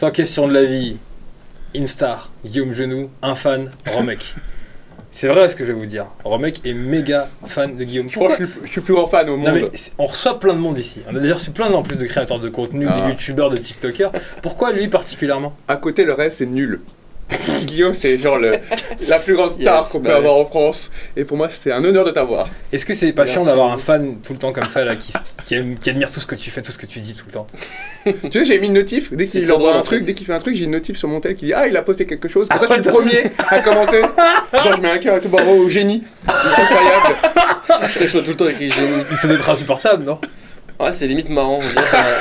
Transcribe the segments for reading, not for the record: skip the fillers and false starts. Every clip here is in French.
Sans question de la vie, Instar, Guillaume Genoux, un fan, Romek. C'est vrai ce que je vais vous dire. Romek est méga fan de Guillaume. Je pense que je suis le plus grand fan au monde. Non mais on reçoit plein de monde ici. On a déjà reçu plein en plus de créateurs de contenu, de youtubeurs, de tiktokers. Pourquoi lui particulièrement? À côté, le reste, c'est nul. Guillaume, c'est genre la plus grande star qu'on peut avoir en France. Et pour moi, c'est un honneur de t'avoir. Est-ce que c'est pas chiant d'avoir un fan tout le temps comme ça, là, qui admire tout ce que tu fais, tout ce que tu dis tout le temps? Tu sais, j'ai mis une notif. Dès qu'il envoie un truc, dès qu'il fait un truc, j'ai une notif sur mon tel qui dit ah, il a posté quelque chose. Pour ça, je suis le premier à commenter. Genre, je mets un cœur et tout, bravo au génie. C'est incroyable. Je fais chaud tout le temps avec les génies. Ça doit être insupportable, non? Ouais, c'est limite marrant.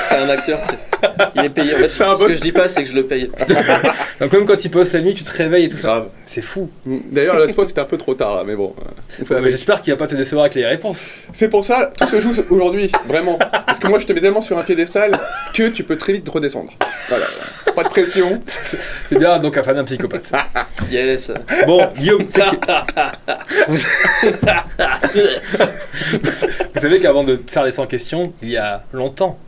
C'est un acteur, tu sais. Il est payé. En fait, ce que je dis pas, c'est que je le paye. Donc, même quand il poste la nuit, tu te réveilles et tout grave. Ça. C'est fou. D'ailleurs, l'autre fois, c'était un peu trop tard, mais bon. Mais j'espère qu'il va pas te décevoir avec les réponses. C'est pour ça, tout se joue aujourd'hui, vraiment. Parce que moi, je te mets tellement sur un piédestal que tu peux très vite redescendre. Voilà. Pas de pression. C'est bien, donc un fan d'un psychopathe. Yes. Bon, Guillaume, c'est que... Vous savez qu'avant de faire les 100 questions, il y a longtemps,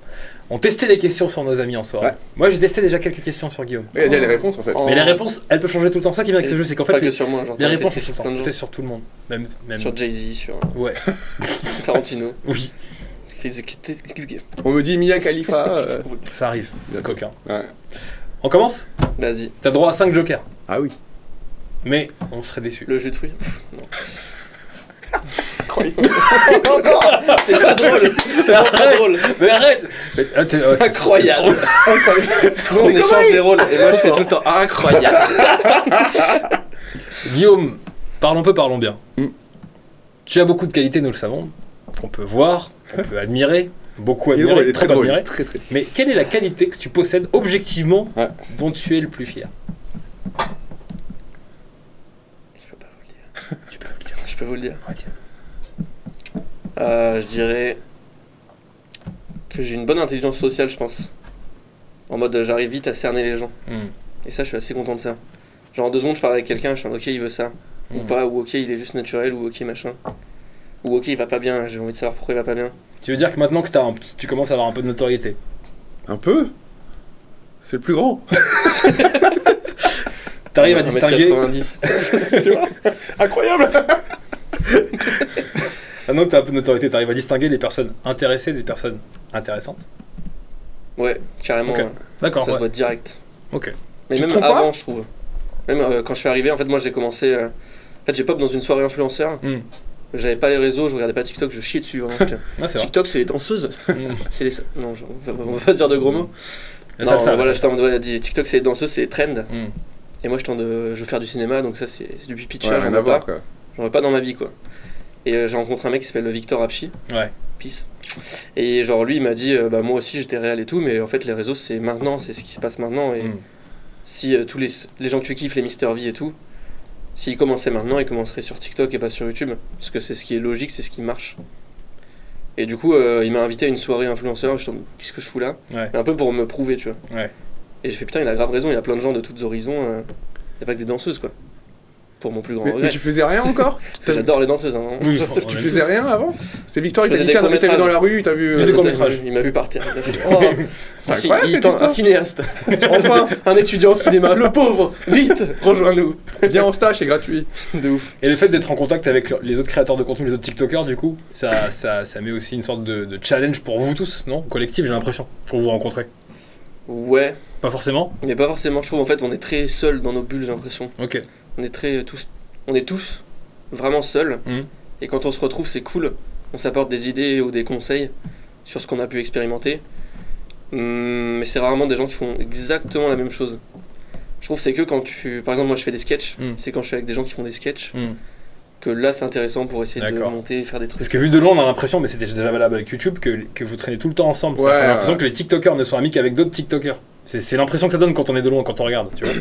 on testait les questions sur nos amis en soirée. Ouais. Moi, j'ai testé déjà quelques questions sur Guillaume. Il y a déjà les réponses en fait. Mais les réponses, elles peuvent changer tout le temps. Ça qui est bien avec ce jeu, c'est qu'en fait, que sur moi, genre, les réponses changent tout le temps. Sur tout le monde. Même... Sur Jay-Z, sur... Ouais. Tarantino. Oui. On me dit Mia Khalifa. Ça arrive, coquin. Ouais. On commence? Vas-y. T'as droit à 5 jokers. Ah oui. Mais on serait déçus. Le jus de fruits? Non. C'est pas drôle. C'est pas drôle. Mais arrête. Incroyable. Sinon on échange les rôles et moi je fais tout le temps incroyable. Guillaume, parlons peu, parlons bien. Tu as beaucoup de qualités, nous le savons. On peut voir, on peut admirer. Beaucoup admirer, il est très drôle, admirer. très. Mais quelle est la qualité que tu possèdes objectivement dont tu es le plus fier? Je peux pas vous le dire. Tu peux le dire. Je peux vous le dire. Ouais, tiens. Je dirais que j'ai une bonne intelligence sociale, je pense. En mode, j'arrive vite à cerner les gens. Et ça, je suis assez content de ça. Genre en 2 secondes, je parle avec quelqu'un, je suis en ok, il veut ça. Ou pas, ou ok, il est juste naturel, ou ok, machin. Ou ok, il va pas bien, j'ai envie de savoir pourquoi il va pas bien. Tu veux dire que maintenant que tu commences à avoir un peu de notoriété? Un peu? C'est le plus grand. T'arrives à distinguer... 90. Tu vois? Incroyable. Maintenant que t'as un peu de notoriété, t'arrives à distinguer les personnes intéressées des personnes intéressantes? Ouais, carrément. Okay. D'accord. Ça se voit direct. Ok. Mais même avant, je trouve. Même quand je suis arrivé, en fait, moi j'ai commencé... En fait, j'ai pop dans une soirée influenceur. J'avais pas les réseaux, je regardais pas TikTok, je chiais dessus. TikTok, c'est les danseuses. C'est les... Non, on va pas dire de gros mots. Non, voilà, j'étais en mode, TikTok, c'est les danseuses, c'est les trends. Et moi, je veux faire du cinéma, donc ça, c'est du pipi de chat, j'en veux pas. J'en veux pas dans ma vie, quoi. Et j'ai rencontré un mec qui s'appelle Victor Apchi. Ouais. Peace. Et genre, lui, il m'a dit, moi aussi, j'étais réel et tout, mais en fait, les réseaux, c'est maintenant, c'est ce qui se passe maintenant. Et si tous les gens que tu kiffes, les Mister V et tout, s'ils commençaient maintenant, ils commenceraient sur TikTok et pas sur YouTube. Parce que c'est ce qui est logique, c'est ce qui marche. Et du coup, il m'a invité à une soirée influenceur. Je me dis, qu'est-ce que je fous là? Un peu pour me prouver, tu vois. Ouais. Et j'ai fait, putain, il a grave raison, il y a plein de gens de tous horizons. Il n'y a pas que des danseuses, quoi. Pour mon plus grand regret. Mais tu faisais rien encore? Parce que j'adore les danseuses. Hein. Oui, tu faisais rien avant? C'est Victor, il t'a dit, tiens, t'as vu dans la rue, t'as vu... Il m'a vu partir. C'est incroyable cette histoire. Un cinéaste. Enfin, un étudiant en cinéma. Le pauvre. Vite, rejoins-nous. Viens en stage, c'est gratuit. De ouf. Et le fait d'être en contact avec les autres créateurs de contenu, les autres TikTokers, du coup, ça met aussi une sorte de challenge pour vous tous, non? Collectif, j'ai l'impression, pour vous rencontrer. Ouais. Pas forcément? Mais pas forcément, je trouve. En fait, on est très seuls dans nos bulles, j'ai l'impression. Ok. On est tous vraiment seuls. Et quand on se retrouve, c'est cool. On s'apporte des idées ou des conseils sur ce qu'on a pu expérimenter. Mais c'est rarement des gens qui font exactement la même chose. Je trouve que c'est que quand par exemple, moi je fais des sketchs. C'est quand je suis avec des gens qui font des sketchs que là c'est intéressant pour essayer de monter et faire des trucs. Parce que vu de loin, on a l'impression, mais c'était déjà valable avec YouTube, que vous traînez tout le temps ensemble. Ouais, on a l'impression que les TikTokers ne sont amis qu'avec d'autres TikTokers. C'est l'impression que ça donne quand on est de loin, quand on regarde, tu vois.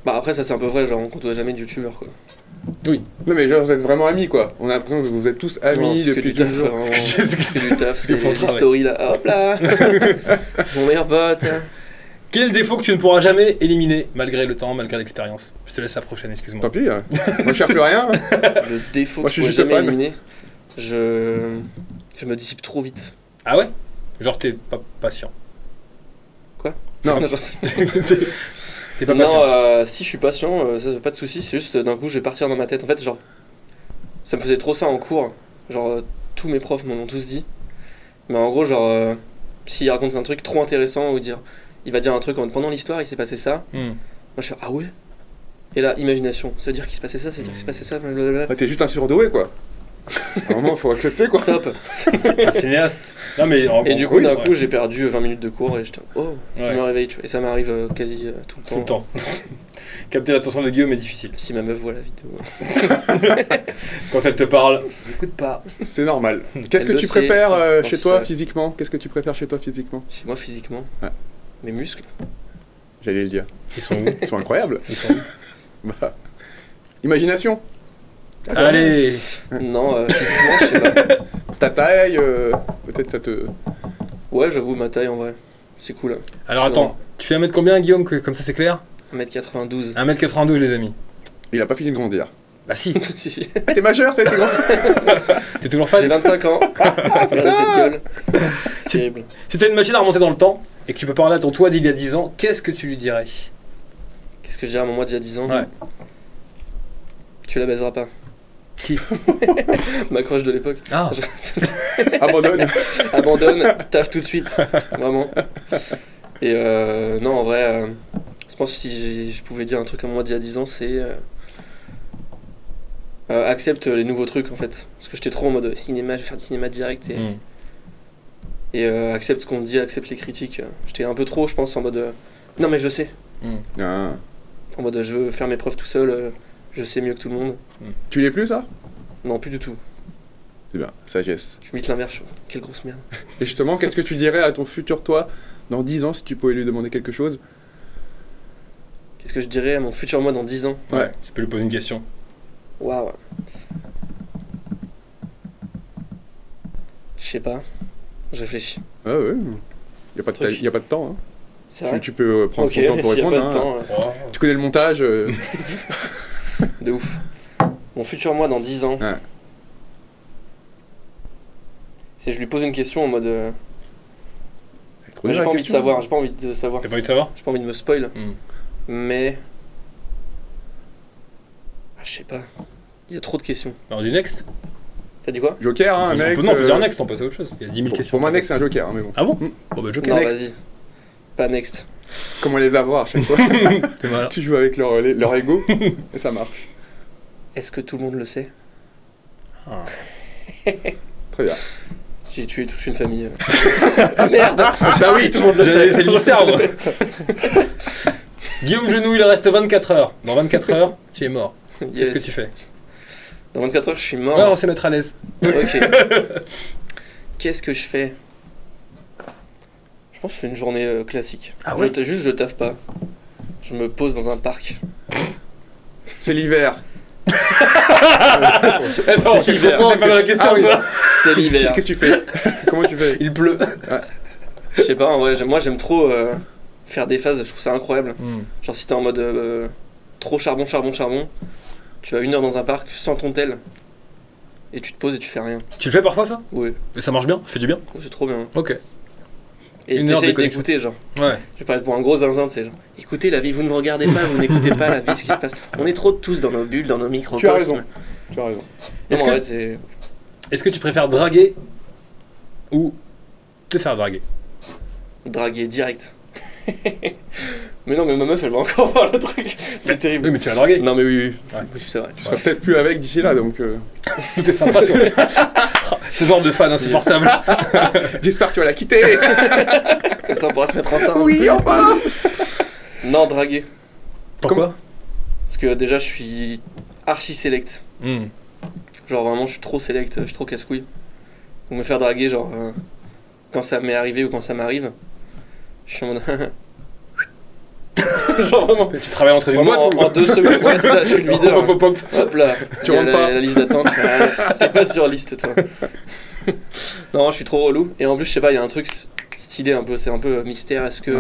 Bah après ça c'est un peu vrai, genre on côtoie jamais de youtubeurs quoi. Oui. Non mais genre vous êtes vraiment amis quoi. On a l'impression que vous êtes tous amis depuis toujours. C'est du taf, c'est des stories là, hop là. Mon meilleur pote. Quel est le défaut que tu ne pourras jamais éliminer, malgré le temps, malgré l'expérience? Je te laisse la prochaine, excuse-moi. Tant pis, moi je cherche plus rien. Le défaut que je pourrais jamais éliminer, je me dissipe trop vite. Ah ouais? Genre t'es pas patient. Quoi? Non, t'es pas patient. Non, si je suis patient, pas de soucis, c'est juste d'un coup je vais partir dans ma tête. En fait, genre, ça me faisait trop ça en cours. Genre, tous mes profs m'en ont tous dit. Mais en gros, genre, s'il raconte un truc trop intéressant ou il va dire un truc pendant l'histoire, il s'est passé ça. Moi je fais ah ouais. Et là, imagination, ça veut dire qu'il se passait ça, ça veut dire qu'il se passait ça, blablabla. T'es juste un surdoué quoi. À un moment, faut accepter quoi. Stop. Un cinéaste. Non, mais et du coup, d'un coup, j'ai perdu 20 minutes de cours et j'étais je me réveille, tu vois. Et ça m'arrive quasi tout le temps. Tout le temps. Capter l'attention de Guillaume est difficile. Si ma meuf voit la vidéo. Quand elle te parle, n'écoute pas. C'est normal. Qu'est-ce que tu préfères chez toi physiquement? Qu'est-ce que tu préfères chez toi physiquement? Chez moi physiquement? Mes muscles. J'allais le dire. Ils sont où? Ils sont incroyables. Ils sont où? Bah, imagination. Allez. Non, physiquement, je sais pas. Ta taille, peut-être ça te... Ouais, j'avoue, ma taille en vrai. C'est cool. Alors attends, tu fais 1 mètre combien Guillaume, comme ça c'est clair? 1m92. 1m92 les amis. Il a pas fini de grandir. Bah si. Si. Ah, t'es majeur, ça a été grand. T'es toujours fan? J'ai 25 ans. Regardez cette gueule. C'est terrible. Si t'as une machine à remonter dans le temps et que tu peux parler à ton toi d'il y a 10 ans, qu'est-ce que tu lui dirais? Qu'est-ce que je dirais à mon moi d'il y a 10 ans? Ouais. Tu la baiseras pas. Qui? Ma crush de l'époque. Ah. Abandonne, taffe tout de suite. Vraiment. Et non, en vrai, je pense que si je pouvais dire un truc à moi d'il y a 10 ans, c'est... accepte les nouveaux trucs en fait. Parce que j'étais trop en mode cinéma, je vais faire du cinéma direct et accepte ce qu'on te dit, accepte les critiques. J'étais un peu trop, je pense, en mode non mais je sais. En mode je veux faire mes preuves tout seul, je sais mieux que tout le monde. Tu l'es plus ça? Non, plus du tout. C'est bien, sagesse. Je mythe l'inverse, quelle grosse merde. Et justement, qu'est-ce que tu dirais à ton futur toi dans 10 ans si tu pouvais lui demander quelque chose? Qu'est-ce que je dirais à mon futur moi dans 10 ans? Ouais. Tu peux lui poser une question. Waouh. Je sais pas. Je réfléchis. Ah ouais. Y a pas de temps. Hein. C'est vrai. Tu peux prendre ton temps pour répondre. Y a pas de temps, ouais. Tu connais le montage. De ouf. Mon futur moi dans 10 ans. Ouais. C'est je lui pose une question en mode. J'ai pas envie de savoir. J'ai pas envie de savoir. T'as pas envie de savoir? J'ai pas envie de me spoil. Mais. Je sais pas. Il y a trop de questions. Alors du next? T'as dit quoi? Joker, hein, next. Non, on peut dire next, on passe à autre chose. Il y a 10 000 questions. Pour moi, next, c'est un Joker, hein, mais bon. Ah bon? Bon, bah, Joker. Non, next. vas-y. Pas next. Comment les avoir à chaque fois? Voilà. Tu joues avec leur ego et ça marche. Est-ce que tout le monde le sait? Très bien. J'ai tué toute une famille. Merde! Bah oui, tout le monde le sait, c'est le mystère, moi. Guillaume Genoux, il reste 24 heures. Dans 24 heures, tu es mort. Yes. Qu'est-ce que tu fais? Dans 24 heures, je suis mort. Ouais, on sait mettre à l'aise. Ok. Qu'est-ce que je fais? Je pense que je fais une journée classique. Ah ouais? Je taffe pas. Je me pose dans un parc. C'est l'hiver. Attends, c'est l'hiver. T'es pas dans la question, ça. C'est l'hiver. Qu'est-ce que tu fais? Comment tu fais? Il pleut. Ouais. Je sais pas, en vrai, moi j'aime trop faire des phases, je trouve ça incroyable. Genre si t'es en mode trop charbon, tu vas 1 heure dans un parc sans ton tel et tu te poses et tu fais rien. Tu le fais parfois, ça? Oui. Et ça marche bien? Ça fait du bien? C'est trop bien. Ok. Et t'essayes d'écouter, genre. Ouais. Je vais parler pour un gros zinzin, tu sais, genre. Écoutez la vie, vous ne me regardez pas, vous n'écoutez pas la vie, ce qui se passe. On est trop tous dans nos bulles, dans nos microcosmes. Tu as raison. Est-ce que tu préfères draguer ou te faire draguer? Draguer direct. Mais non, mais ma meuf elle va encore voir le truc. C'est terrible. Oui, mais tu l'as dragué. Non, mais oui. Ouais. Oui, c'est vrai. Tu seras peut-être plus avec d'ici là, donc. T'es sympa, toi. Ce genre de fan insupportable. J'espère que tu vas la quitter. Comme ça on pourra se mettre ensemble. Oui, enfin. Non, draguer. Pourquoi? Parce que déjà je suis archi select. Genre vraiment je suis trop select, je suis trop casse-couille. Donc me faire draguer, genre quand ça m'est arrivé ou quand ça m'arrive, je suis en mode. Genre vraiment. Tu travailles entre une boîte en 2 secondes, ouais, c'est ça, je suis le leader. Hop là, tu rentres pas. La liste d'attente, t'es pas sur liste toi. Non, je suis trop relou. Et en plus, je sais pas, il y a un truc stylé un peu, c'est un peu mystère. Est-ce que.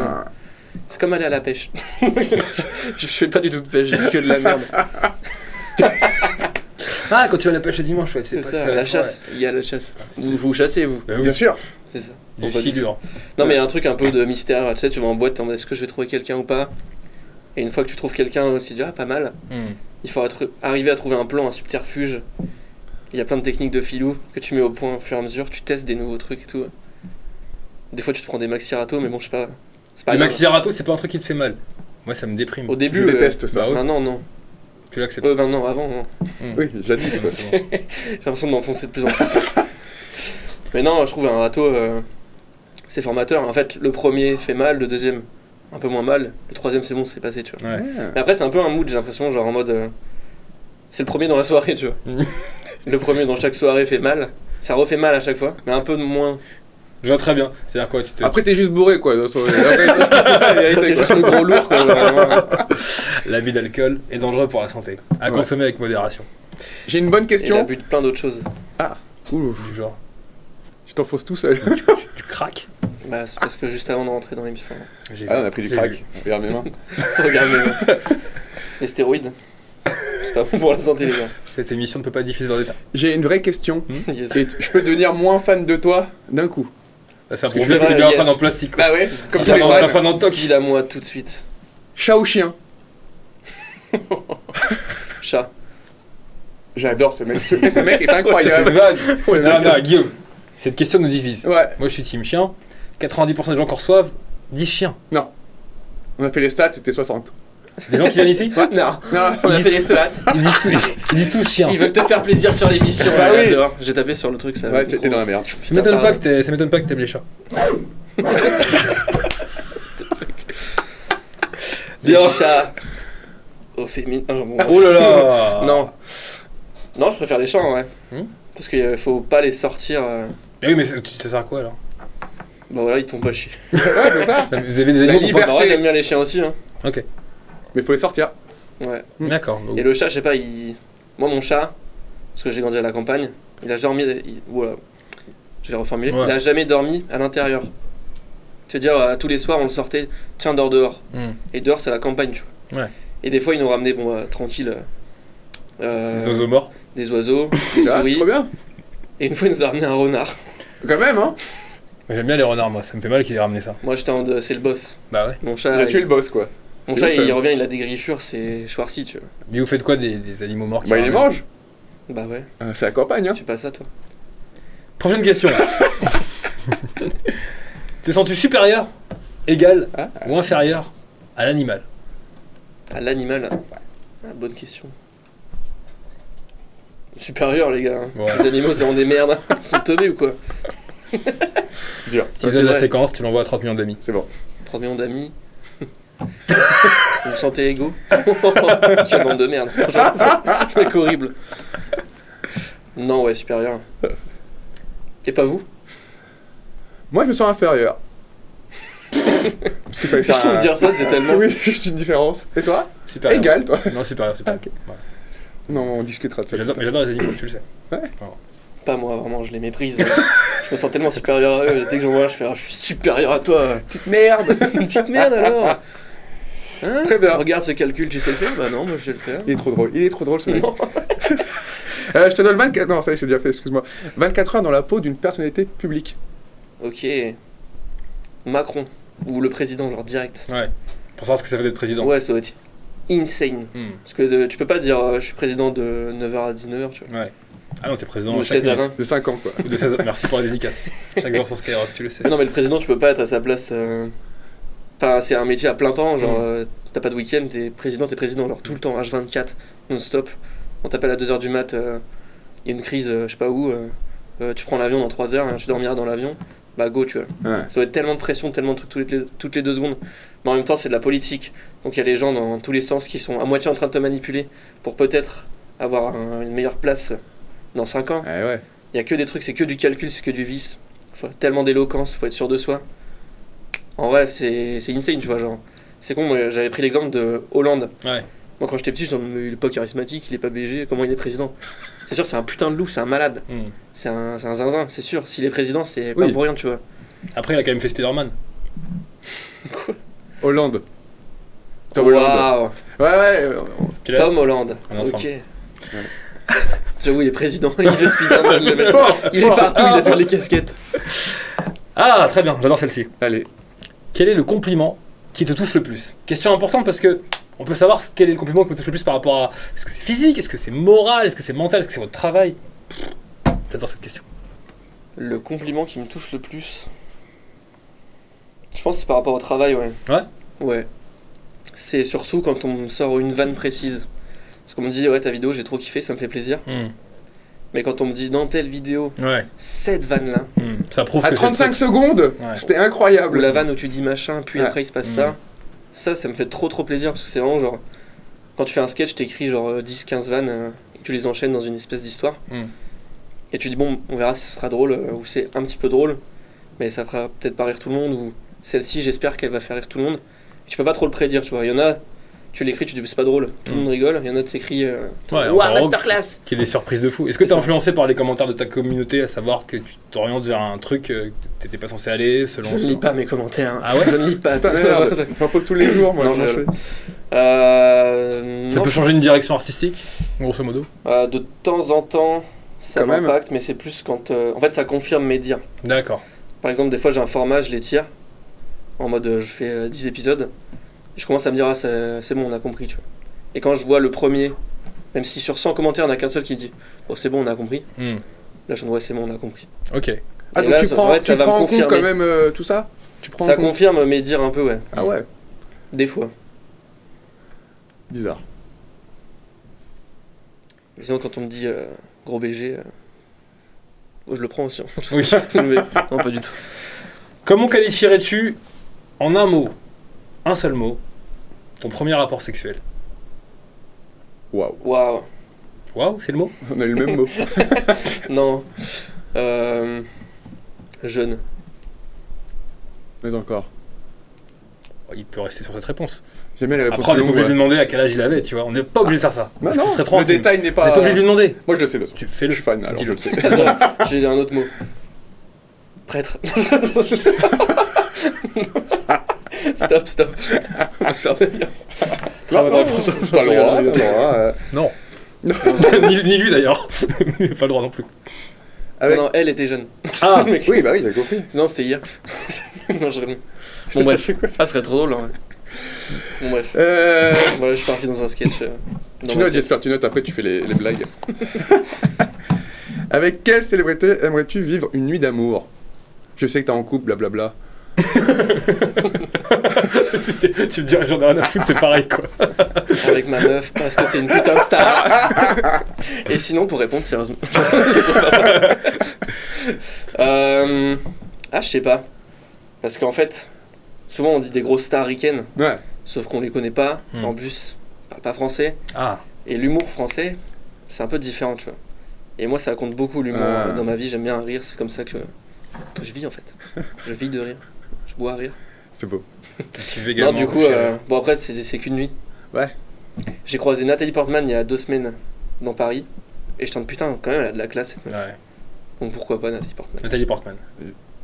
C'est comme aller à la pêche. Je fais pas du tout de pêche, j'ai que de la merde. Ah, quand tu vas à la pêche le dimanche, ouais, c'est ça, la chasse. Il y a la chasse. Vous chassez, vous. Bien sûr. C'est ça. Du figure. Non, mais il y a un truc un peu de mystère. Tu sais, tu vas en boîte, t'es en mode est-ce que je vais trouver quelqu'un ou pas? Et une fois que tu trouves quelqu'un, tu te dis ah, pas mal. Il faut arriver à trouver un plan, un subterfuge. Il y a plein de techniques de filou que tu mets au point au fur et à mesure. Tu testes des nouveaux trucs et tout. Des fois, tu te prends des maxi râteaux, mais bon, je sais pas. Le maxi râteau, c'est pas un truc qui te fait mal. Moi, ça me déprime. Au début, je déteste ça. Bah, maintenant, non. Tu l'acceptes? Non, avant. Non. Oui, jadis. J'ai l'impression de m'enfoncer de plus en plus. Mais non, je trouve un râteau, c'est formateur. En fait, le premier fait mal, le deuxième un peu moins mal, le troisième c'est bon, c'est passé, tu vois. Ouais. Mais après, c'est un peu un mood, j'ai l'impression, genre en mode. C'est le premier dans la soirée, tu vois. Le premier dans chaque soirée fait mal. Ça refait mal à chaque fois, mais un peu moins. Je vois très bien. C'est-à-dire quoi Après, t'es juste bourré, quoi. Après, c'est ça, la vérité. T'es juste le gros lourd, quoi. L'abus d'alcool est dangereux pour la santé. À consommer avec modération. J'ai une bonne question. Et l'abus de plein d'autres choses. Ah, cool. Du genre. Tu t'enfonces tout seul. Tu craques. Bah, c'est parce que juste avant de rentrer dans l'émission. On a pris du crack. Regarde mes mains. Regarde mes mains. Les stéroïdes. C'est pas bon pour la santé, les gars. Cette émission ne peut pas diffuser dans l'état. J'ai une vraie question. Yes. Et je peux devenir moins fan de toi d'un coup. C'est un concept qui est bien fan en plastique. Bah ouais, comme ça, un fan en toc. Dis-la moi tout de suite. Chat ou chien? Chat. J'adore ce mec. Ce mec est incroyable. Non, Guillaume, cette question nous divise. Ouais. Moi, je suis team chien. 90% des gens qu'on reçoivent disent chien. Non. On a fait les stats, c'était 60. C'est des gens qui viennent ici? Non. On a fait les stats. Ils disent tous chien. Ils veulent te faire plaisir sur l'émission. Bah oui. J'ai tapé sur le truc, ça. Ouais, t'es dans la merde. Ça m'étonne pas que t'aimes les chats. Bien. Chats au féminin. Oh là là. Non, je préfère les chats, ouais. Parce qu'il faut pas les sortir. Oui, mais ça sert à quoi alors? Bah voilà, ils te font pas chier. Ouais, c'est ça. Vous avez des animaux Bah ouais, j'aime bien les chiens aussi. Hein. Ok. Mais faut les sortir. Ouais. D'accord. Et le chat, je sais pas, moi mon chat, parce que j'ai grandi à la campagne, il a jamais dormi. Voilà. Je vais reformuler. Ouais. Il a jamais dormi à l'intérieur. C'est-à-dire, tous les soirs, on le sortait, tiens, dors dehors. Et dehors, c'est la campagne, tu vois. Ouais. Et des fois, ils nous ramenaient, tranquille. Des oiseaux morts. Des oiseaux, des souris. C'est trop bien. Et une fois, il nous a ramené un renard. Quand même, hein. J'aime bien les renards, moi. Ça me fait mal qu'il ait ramené ça. Moi, j'étais en mode, c'est le boss. Bah ouais. Mon chat. Il a tué le boss, quoi. Mon chat, il revient, il a des griffures, c'est Schwarzy, tu vois. Mais vous faites quoi des animaux morts? Bah, il les mange. Bah ouais. C'est la campagne, hein. Tu pas ça, toi. Prochaine question. Te sens-tu supérieur, égal ou inférieur à l'animal? À l'animal? Bonne question. Supérieur, les gars. Ouais. Les animaux, c'est vraiment des merdes. Ils sont teubés ou quoi? Dur. Tu faisais la séquence, tu l'envoies à 30 millions d'amis. C'est bon. 30 millions d'amis. Vous vous sentez égaux? Quelle bande de merde. Je mec horrible. Non, ouais, supérieur. Et pas vous? Moi, je me sens inférieur. Parce qu'il fallait faire. Dire ça, c'est tellement. Oui, juste une différence. Et toi? Supérieur. Égal, toi? Non, supérieur, supérieur. Okay. Ouais. Non, on discutera de ça. Mais j'adore les animaux, tu le sais. Ouais. Alors. Pas moi, vraiment, je les méprise. Je me sens tellement supérieur à eux. Dès que j'en vois, je fais je suis supérieur à toi. Petite merde. Une petite merde alors. Hein? Très bien. Regarde ce calcul, tu sais le faire? Bah non, moi je sais le faire. Il est trop drôle ce mec. Je te donne 24. Non, ça y est, c'est déjà fait, excuse-moi. 24 heures dans la peau d'une personnalité publique. Ok. Macron. Ou le président, genre direct. Ouais. Pour savoir ce que ça fait d'être président. Ouais, ça doit être insane. Parce que tu peux pas dire je suis président de 9h à 19h, tu vois. Ouais. Ah non, t'es président de 16 à 20. De 5 ans, quoi. Ou de 16 ans. Merci pour la dédicace. Chaque jour sur Skyrock, tu le sais. Non, mais le président, tu peux pas être à sa place. Enfin, c'est un métier à plein temps, genre t'as pas de week-end, t'es président, genre tout le temps, H24, non-stop. On t'appelle à 2h du mat, y a une crise, je sais pas où, tu prends l'avion dans 3h, tu dormiras dans l'avion, bah go, tu vois. Ouais. Ça doit être tellement de pression, tellement de trucs toutes les 2 secondes. Mais en même temps, c'est de la politique. Donc il y a les gens dans tous les sens qui sont à moitié en train de te manipuler pour peut-être avoir une meilleure place dans 5 ans. Ouais. Il y a que des trucs, c'est que du calcul, c'est que du vice. Faut tellement d'éloquence, faut être sûr de soi. En vrai, c'est insane, tu vois, genre. C'est con, moi j'avais pris l'exemple de Hollande. Ouais. Moi quand j'étais petit, je me disais, il est pas charismatique, il est pas BG, comment il est président? C'est sûr, c'est un putain de loup, c'est un malade. C'est un zinzin, c'est sûr. S'il est président, c'est pas pour rien, tu vois. Après, il a quand même fait Spider-Man. Quoi? Hollande. Tom Holland. Ouais. Tom Holland. Ok. Ouais. J'avoue, il est président, il fait Spider-Man, le mec. Il est partout, il a toutes les casquettes. Ah, très bien, j'adore celle-ci. Allez. Quel est le compliment qui te touche le plus? Question importante parce que on peut savoir quel est le compliment qui vous touche le plus par rapport à... Est-ce que c'est physique? Est-ce que c'est moral? Est-ce que c'est mental? Est-ce que c'est votre travail? J'adore cette question. Le compliment qui me touche le plus... Je pense que c'est par rapport au travail, ouais. Ouais? Ouais. C'est surtout quand on me sort une vanne précise. Parce qu'on me dit, ouais, ta vidéo, j'ai trop kiffé, ça me fait plaisir. Mais quand on me dit, dans telle vidéo, cette vanne-là... Ça prouve à que 35 secondes, c'était incroyable. Ou la vanne où tu dis machin, puis après il se passe ça. Ça me fait trop plaisir, parce que c'est vraiment genre... Quand tu fais un sketch, t'écris genre 10-15 vannes, et tu les enchaînes dans une espèce d'histoire. Et tu dis, bon, on verra si ce sera drôle, ou c'est un petit peu drôle, mais ça fera peut-être pas rire tout le monde, ou celle-ci, j'espère qu'elle va faire rire tout le monde. Tu peux pas trop le prédire, tu vois. Il y en a, tu l'écris, tu dis, c'est pas drôle, tout le monde rigole. Il y en a, tu écris, masterclass. Qui est des surprises de fou. Est-ce que t'es influencé par les commentaires de ta communauté, à savoir que tu t'orientes vers un truc que t'étais pas censé aller, selon... Je ne lis pas mes commentaires. Ah ouais? Je ne lis pas. J'en pose tous les jours, moi. Non, ça peut changer une direction artistique, grosso modo? De temps en temps, ça m'impacte, mais c'est plus quand... En fait, ça confirme mes dires. D'accord. Par exemple, des fois, j'ai un format, je l'étire, en mode, je fais 10 épisodes, et je commence à me dire, ah, c'est bon, on a compris, tu vois. Et quand je vois le premier, même si sur 100 commentaires, il n'y en a qu'un seul qui dit, oh, c'est bon, on a compris, là, je me dis, ouais, c'est bon, on a compris. Ok. Ah, donc là, tu prends en compte quand même tout ça? Ça confirme mes dires un peu, ouais. Ah ouais? Des fois. Bizarre. Sinon, quand on me dit gros BG, je le prends aussi. Oui. Non, pas du tout. Comment qualifierais-tu, en un mot, un seul mot, ton premier rapport sexuel? Waouh. Waouh. Waouh, c'est le mot? On a eu le même mot. Non. Jeune. Mais encore. Il peut rester sur cette réponse. J'aime bien les réponses. Après, on n'est pas obligé de lui demander à quel âge il avait, tu vois. On n'est pas obligé de faire ça. Non, parce que ce serait trop le détail n'est pas... On n'est pas obligé de lui demander. Moi, je le sais, de toute façon. Fais-le. Je suis fan, alors dis-le. Je le sais. J'ai un autre mot. Prêtre. Stop. On va se faire venir. Pas le droit. Non. Ni lui, d'ailleurs. Il n'a pas le droit non plus. Non, elle était jeune. Ah, oui, bah oui, j'ai compris. Non, c'était hier. Non, je rêve. Bon, bref. Ça serait trop drôle, hein. Bon, bref. Voilà, je suis parti dans un sketch. Tu notes, j'espère, tu notes, après tu fais les blagues. Avec quelle célébrité aimerais-tu vivre une nuit d'amour? Je sais que t'es en couple, blablabla. Tu me dirais, j'en ai rien à foutre, c'est pareil, quoi. Avec ma meuf, parce que c'est une putain de star. Et sinon, pour répondre sérieusement. Je sais pas. Parce qu'en fait, souvent on dit des grosses stars ricaines. Ouais. Sauf qu'on les connaît pas. En plus, ils parlent pas français. Ah. Et l'humour français, c'est un peu différent, tu vois. Et moi, ça compte beaucoup l'humour dans ma vie. J'aime bien rire, c'est comme ça que je vis en fait. Je vis de rire. Je bois à rire. C'est beau. Non, du coup, bon après, c'est qu'une nuit. Ouais. J'ai croisé Nathalie Portman il y a 2 semaines dans Paris. Et je tente, putain, quand même, elle a de la classe cette meuf. Ouais. Donc pourquoi pas Nathalie Portman? Nathalie Portman.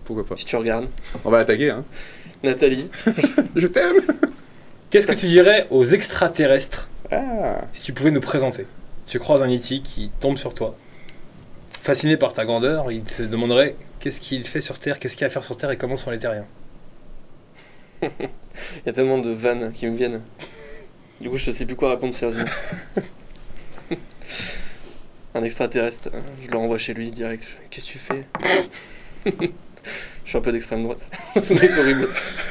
Pourquoi pas? Si tu regardes. On va l'attaquer, hein. Nathalie. Je t'aime. Qu'est-ce que tu dirais aux extraterrestres Ah. si tu pouvais nous présenter? Tu croises un E.T. qui tombe sur toi. Fasciné par ta grandeur, il te demanderait qu'est-ce qu'il fait sur Terre, qu'est-ce qu'il y a à faire sur Terre et comment sont les terriens. Il y a tellement de vannes qui me viennent. Du coup, je sais plus quoi répondre sérieusement. Un extraterrestre, je le renvoie chez lui direct. Qu'est-ce que tu fais? Je suis un peu d'extrême droite. Ce mec horrible.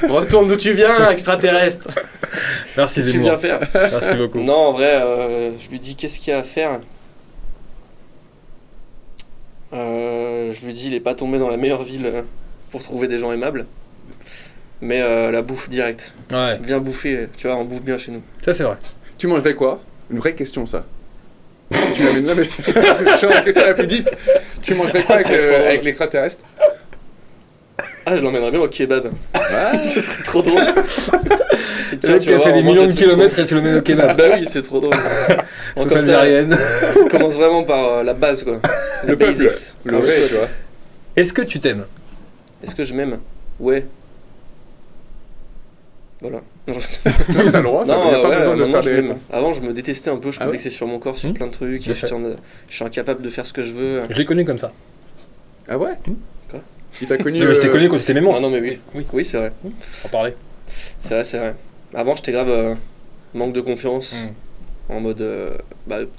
Retourne d'où tu viens, extraterrestre. Merci, Qu'est-ce que tu viens faire? Merci beaucoup. Non, en vrai, je lui dis qu'est-ce qu'il y a à faire. Je lui dis il est pas tombé dans la meilleure ville pour trouver des gens aimables. Mais la bouffe directe. Ouais. Viens bouffer, tu vois, on bouffe bien chez nous. Ça, c'est vrai. Tu mangerais quoi? Une vraie question, ça. Tu l'amènes là, mais c'est la question la plus deep. Tu mangerais quoi avec l'extraterrestre? Ah, je l'emmènerais bien au kebab. Ah. Ce serait trop drôle. Et tiens, tu as fait des millions de kilomètres et tu l'emmènes au kebab. Bah oui, c'est trop drôle. Comme ça, on commence vraiment par la base, quoi. Le peuple. Le vrai, tu vois. Est-ce que tu t'aimes? Est-ce que je m'aime? Ouais. Voilà. Non, t'as le droit, t'as pas besoin de faire des réponses. Avant, je me détestais un peu, je complexais sur mon corps, sur plein de trucs, je suis incapable de faire ce que je veux. Je l'ai connu comme ça. Ah ouais Quoi? Il t'a connu Je t'ai connu quand tu étais mémoire. Ah non, mais oui, c'est vrai. Sans parler. C'est vrai. Avant, j'étais grave manque de confiance, en mode,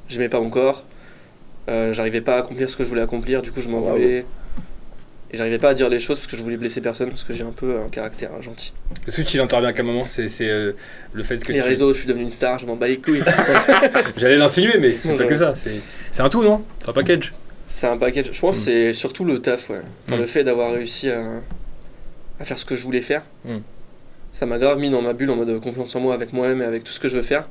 j'aimais pas mon corps, j'arrivais pas à accomplir ce que je voulais accomplir, du coup je m'en voulais. Et j'arrivais pas à dire les choses parce que je voulais blesser personne, parce que j'ai un peu un caractère gentil. Le switch il intervient à quel moment? C'est le fait que les réseaux, je suis devenu une star, je m'en bats les couilles. J'allais l'insinuer, mais c'était pas que ça. C'est un tout, non? C'est un package. C'est un package. Je pense que c'est surtout le taf, ouais. Enfin, le fait d'avoir réussi à faire ce que je voulais faire, ça m'a grave mis dans ma bulle en mode confiance en moi avec moi-même et avec tout ce que je veux faire.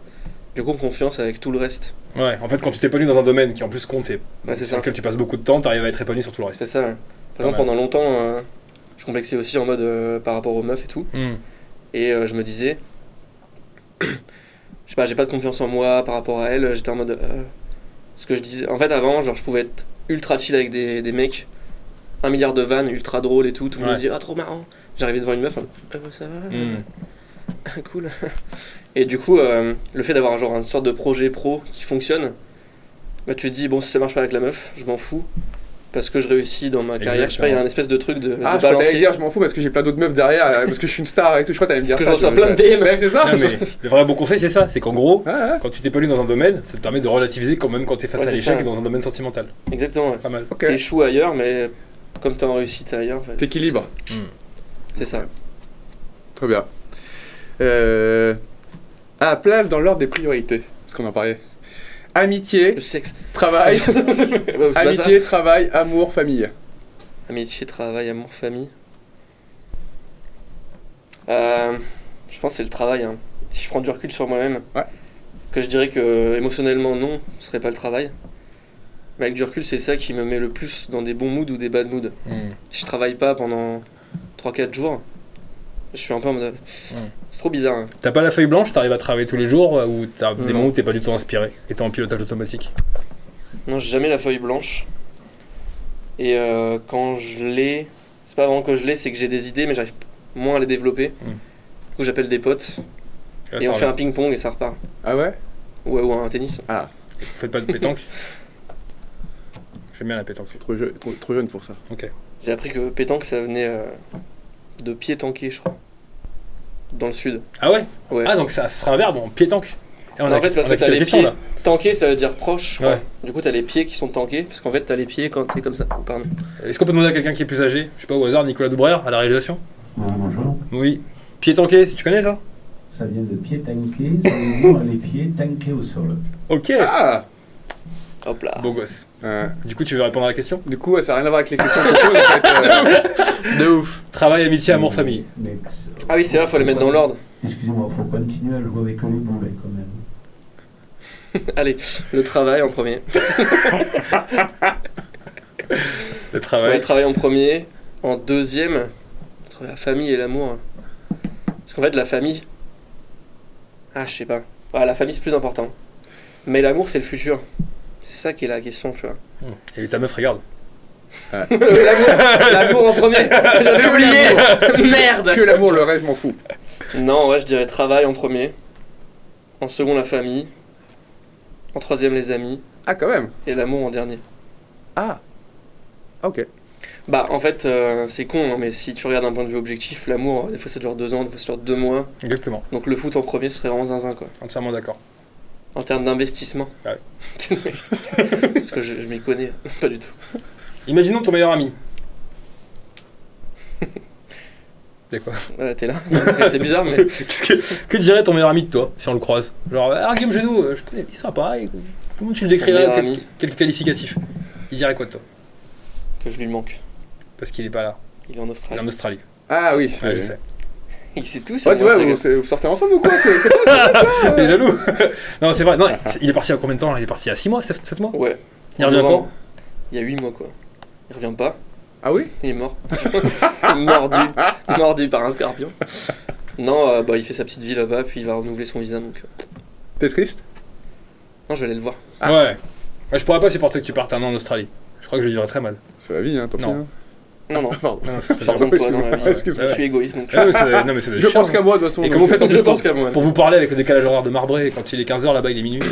Du coup, confiance avec tout le reste. Ouais, en fait, quand tu t'épanouis dans un domaine qui en plus compte et c'est sur lequel tu passes beaucoup de temps, t'arrives à être épanoui sur tout le reste. C'est ça, ouais. Par exemple, pendant longtemps, je complexais aussi en mode par rapport aux meufs et tout. Et je me disais, je sais pas, j'ai pas de confiance en moi par rapport à elles. J'étais en mode. Ce que je disais. En fait, avant, genre, je pouvais être ultra chill avec des mecs, 1 milliard de vannes, ultra drôle et tout. Tout le monde me dit, ah, trop marrant. J'arrivais devant une meuf, ça va cool. Et du coup, le fait d'avoir genre une sorte de projet pro qui fonctionne, bah, tu te dis, bon, si ça marche pas avec la meuf, je m'en fous. Parce que je réussis dans ma carrière, je sais pas, il y a un espèce de truc de je crois que t'allais dire je m'en fous parce que j'ai plein d'autres meufs derrière, parce que je suis une star et tout, je crois que t'allais me dire ça. Parce que je reçois plein de DM. C'est ça. Non, mais le vrai bon conseil c'est ça, c'est qu'en gros, quand tu t'épanouis dans un domaine, ça te permet de relativiser quand même quand t'es face à l'échec dans un domaine sentimental. Exactement, ouais. Pas mal. T'échoues ailleurs, mais comme t'es en réussite ailleurs. T'équilibres. C'est ça. Très bien. À place dans l'ordre des priorités, parce qu'on en parlait. Amitié, le sexe, travail, amitié, travail, amour, famille. Amitié, travail, amour, famille. Je pense que c'est le travail. Hein. Si je prends du recul sur moi-même, que je dirais que émotionnellement non, ce serait pas le travail. Mais avec du recul, c'est ça qui me met le plus dans des bons moods ou des bad moods. Si je travaille pas pendant 3-4 jours, je suis un peu en mode. C'est trop bizarre. Hein. T'as pas la feuille blanche, t'arrives à travailler tous les jours ou t'as des moments où t'es pas du tout inspiré et t'es en pilotage automatique? Non, j'ai jamais la feuille blanche. Et quand je l'ai, c'est pas vraiment que je l'ai, c'est que j'ai des idées mais j'arrive moins à les développer. Du coup, j'appelle des potes et on fait un ping-pong et ça repart. Ah ouais? Ouais, ou un tennis. Ah. Vous faites pas de pétanque? J'aime bien la pétanque. Trop jeune pour ça. Ok. J'ai appris que pétanque ça venait de pied tanké, je crois. Dans le sud. Ah ouais? Ah donc ça serait un verbe, en pied-tank. Et en fait, parce que t'as les pieds tankés, ça veut dire proche, je crois. Du coup, t'as les pieds qui sont tankés, parce qu'en fait, t'as les pieds quand t'es comme ça. Pardon. Est-ce qu'on peut demander à quelqu'un qui est plus âgé? Je sais pas, au hasard, Nicolas Doubrer, à la réalisation? Bonjour. Oui. Pied tanké, si tu connais ça? Ça vient de pied tanké, ça veut dire les pieds tankés au sol. Ok. Ah! Hop là. Beau gosse. Du coup, tu veux répondre à la question? Du coup, ça n'a rien à voir avec les questions que tu poses, en fait. De ouf. Travail, amitié, amour, famille. Ah oui, c'est vrai, faut les mettre dans l'ordre. Excusez-moi, faut continuer à jouer avec les boulets quand même. Allez, le travail en premier. Le travail. Ouais, le travail en premier. En deuxième, entre la famille et l'amour. Parce qu'en fait, la famille. Ah, je sais pas. La famille, c'est plus important. Mais l'amour, c'est le futur. C'est ça qui est la question, tu vois. Et ta meuf regarde. L'amour en premier. J'ai oublié. Merde. Que l'amour, le reste, je m'en fous. Non, ouais, je dirais travail en premier. En second, la famille. En troisième, les amis. Ah, quand même. Et l'amour en dernier. Ah. Ok. Bah, en fait, c'est con, hein, mais si tu regardes d'un point de vue objectif, l'amour, des fois ça dure 2 ans, des fois ça dure 2 mois. Exactement. Donc le foot en premier serait vraiment zinzin, quoi. Entièrement d'accord. En termes d'investissement. Ah ouais. Parce que je m'y connais, pas du tout. Imaginons ton meilleur ami. C'est quoi? T'es là. C'est bizarre, mais. Que dirait ton meilleur ami de toi, si on le croise? Genre, Guillaume Genoux, je connais, ils sont pareils. Comment tu le décrirais? Quel qualificatif? Il dirait quoi de toi? Que je lui manque. Parce qu'il est pas là. Il est en Australie. Il est en Australie. Ah oui. Ouais, je sais. Il sait tout sur moi. Ouais, vous sortez ensemble ou quoi? C'est T'es jaloux? Non, c'est vrai. Non, il est parti à combien de temps? Il est parti à 6 mois, 7 mois? Ouais. Il revient quand? Il y a 8 mois, quoi. Il revient pas. Ah oui? Il est mort. mordu par un scorpion. Non, bah il fait sa petite vie là-bas, puis il va renouveler son visa, donc... T'es triste? Non, je vais aller le voir. Ouais. Je pourrais pas supporter que tu partes un an en Australie. Je crois que je le dirais très mal. C'est la vie, hein, tant pis. Hein. Non, non. Pardon. Non, c'est J'ai besoin de toi dans la vie. Excuse-moi. Je suis égoïste, donc... Non, mais c'est Je pense qu'à moi, de toute façon. Et comment vous faites en plus Je pense qu'à moi. pour vous parler avec le décalage horaire de Marbré quand il est 15h là-bas, il est minuit?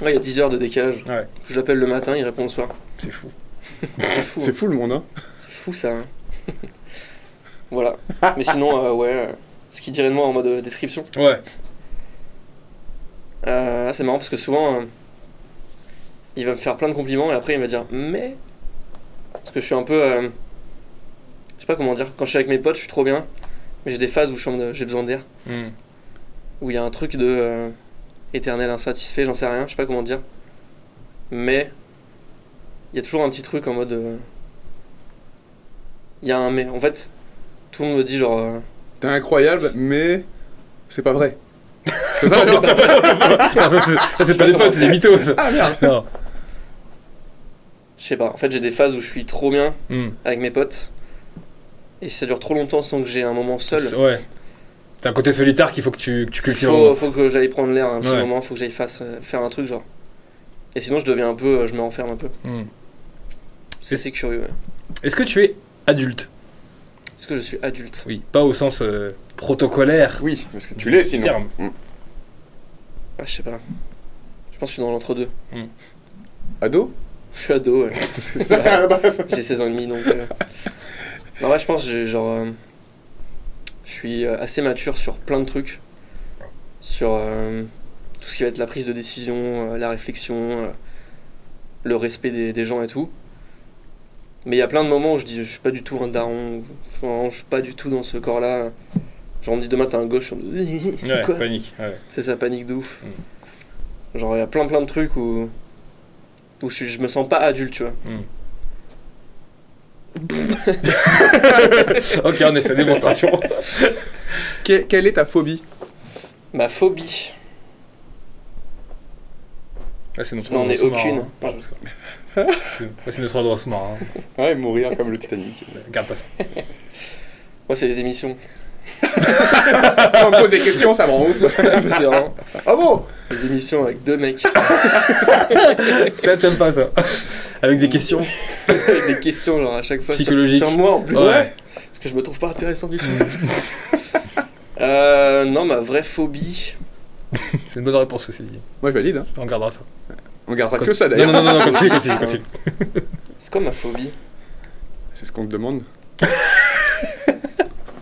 Ouais, il y a 10 heures de décalage. Ouais. Je l'appelle le matin, il répond le soir. C'est fou. C'est fou le monde, hein. C'est fou ça. Hein. Voilà. Mais sinon, ce qu'il dirait de moi en mode description. Ouais. C'est marrant parce que souvent, il va me faire plein de compliments et après il va dire mais. Parce que je suis un peu. Je sais pas comment dire. Quand je suis avec mes potes, je suis trop bien. Mais j'ai des phases où j'ai besoin d'air. Où il y a un truc de. Éternel insatisfait, j'en sais rien, je sais pas comment dire. Mais. Il y a toujours un petit truc en mode. Il y a un mais. En fait, tout le monde me dit genre. T'es incroyable, mais. C'est pas vrai. C'est ça, Ça, c'est pas des potes, c'est des mythos. Ah merde. Non. Je sais pas, en fait j'ai des phases où je suis trop bien avec mes potes. Et si ça dure trop longtemps sans que j'ai un moment seul. Ouais. T'as un côté solitaire qu'il faut que tu cultives. Faut que j'aille prendre l'air un petit moment, faut que j'aille faire un truc genre. Et sinon je deviens un peu, je me renferme un peu. C'est curieux. Ouais. Est-ce que tu es adulte? Est-ce que je suis adulte? Oui, pas au sens protocolaire. Oui, parce que tu l'es sinon. Ferme. Ah, je sais pas. Je pense que je suis dans l'entre-deux. Ado? Je suis ado, ouais. C'est ça à la base. J'ai 16 ans et demi donc. Non, ouais, je pense que je suis assez mature sur plein de trucs. Sur tout ce qui va être la prise de décision, la réflexion, le respect des gens et tout. Mais il y a plein de moments où je dis je suis pas du tout un daron, je suis pas du tout dans ce corps-là. Genre on me dit demain t'es un gauche, je me dis quoi ? Panique. Ouais. C'est ça, panique de ouf. Genre il y a plein de trucs où je me sens pas adulte, tu vois. Ok, en effet, démonstration. Quelle est ta phobie? Ma phobie. C'est notre n'en ai aucune. C'est notre droit sous-marin. Ouais, mourir comme le Titanic. Garde pas ça. Moi, c'est les émissions. On me pose des questions, ça me rend ouf. C'est vraiment Ah bon? les émissions avec deux mecs. Ça, t'aimes pas ça. Avec des questions Avec des questions, genre à chaque fois. Psychologiques. Sur moi en plus. Ouais. Parce que je me trouve pas intéressant du tout. Non, ma vraie phobie. C'est une bonne réponse aussi. Moi, je valide. Hein. On gardera ça. On gardera que ça d'ailleurs. Non, continue. C'est quoi ma phobie? C'est ce qu'on te demande.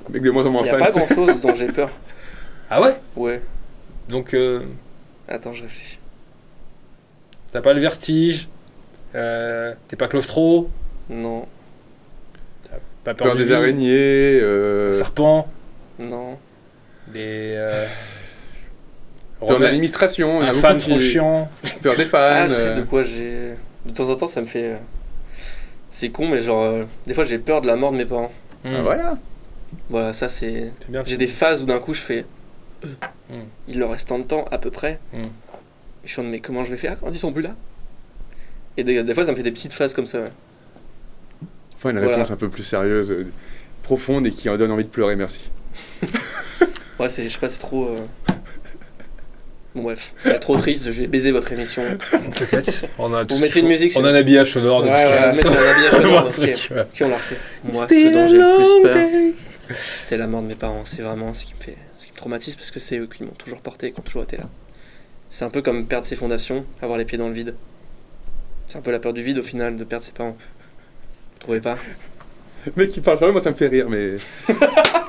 Avec de moins en moins Il y a fan. pas grand chose dont j'ai peur. Ah ouais? Ouais. Donc, Attends, je réfléchis. t'as pas le vertige, t'es pas claustro, Non. pas Peur du des vide, araignées. un serpent, Non. des... Peur de l'administration. il y a un beaucoup fan qui- trop chiant. Peur des fans. Ah, je sais de quoi j'ai. De temps en temps, ça me fait. C'est con, mais genre. Des fois, j'ai peur de la mort de mes parents. Ah, voilà. Voilà, ça c'est. C'est bien. J'ai des phases où d'un coup, je fais. Mm. Il leur reste tant de temps, à peu près. Mm. Je suis en mais comment je vais faire quand ils sont plus là? Et des fois, ça me fait des petites phases comme ça, ouais. Enfin, une Voilà. réponse un peu plus sérieuse, profonde et qui en donne envie de pleurer, merci. Ouais, je sais pas, c'est trop. Bon, bref, c'est trop triste, je vais baiser votre émission. T'inquiète, on a tout Vous ce mettez qu'il une faut. musique On a un habillage sonore de Ouais, tout ce qu'il ouais, faut. mettre un habillage sonore, ok. Ouais. Ok, on l'a refait. Moi, ce dont j'ai le plus peur, c'est la mort de mes parents. C'est vraiment ce qui me traumatise parce que c'est eux qui m'ont toujours porté et qui ont toujours été là. C'est un peu comme perdre ses fondations, avoir les pieds dans le vide. C'est un peu la peur du vide au final de perdre ses parents. Vous trouvez pas? Le mec qui parle sur moi, ça me fait rire, mais.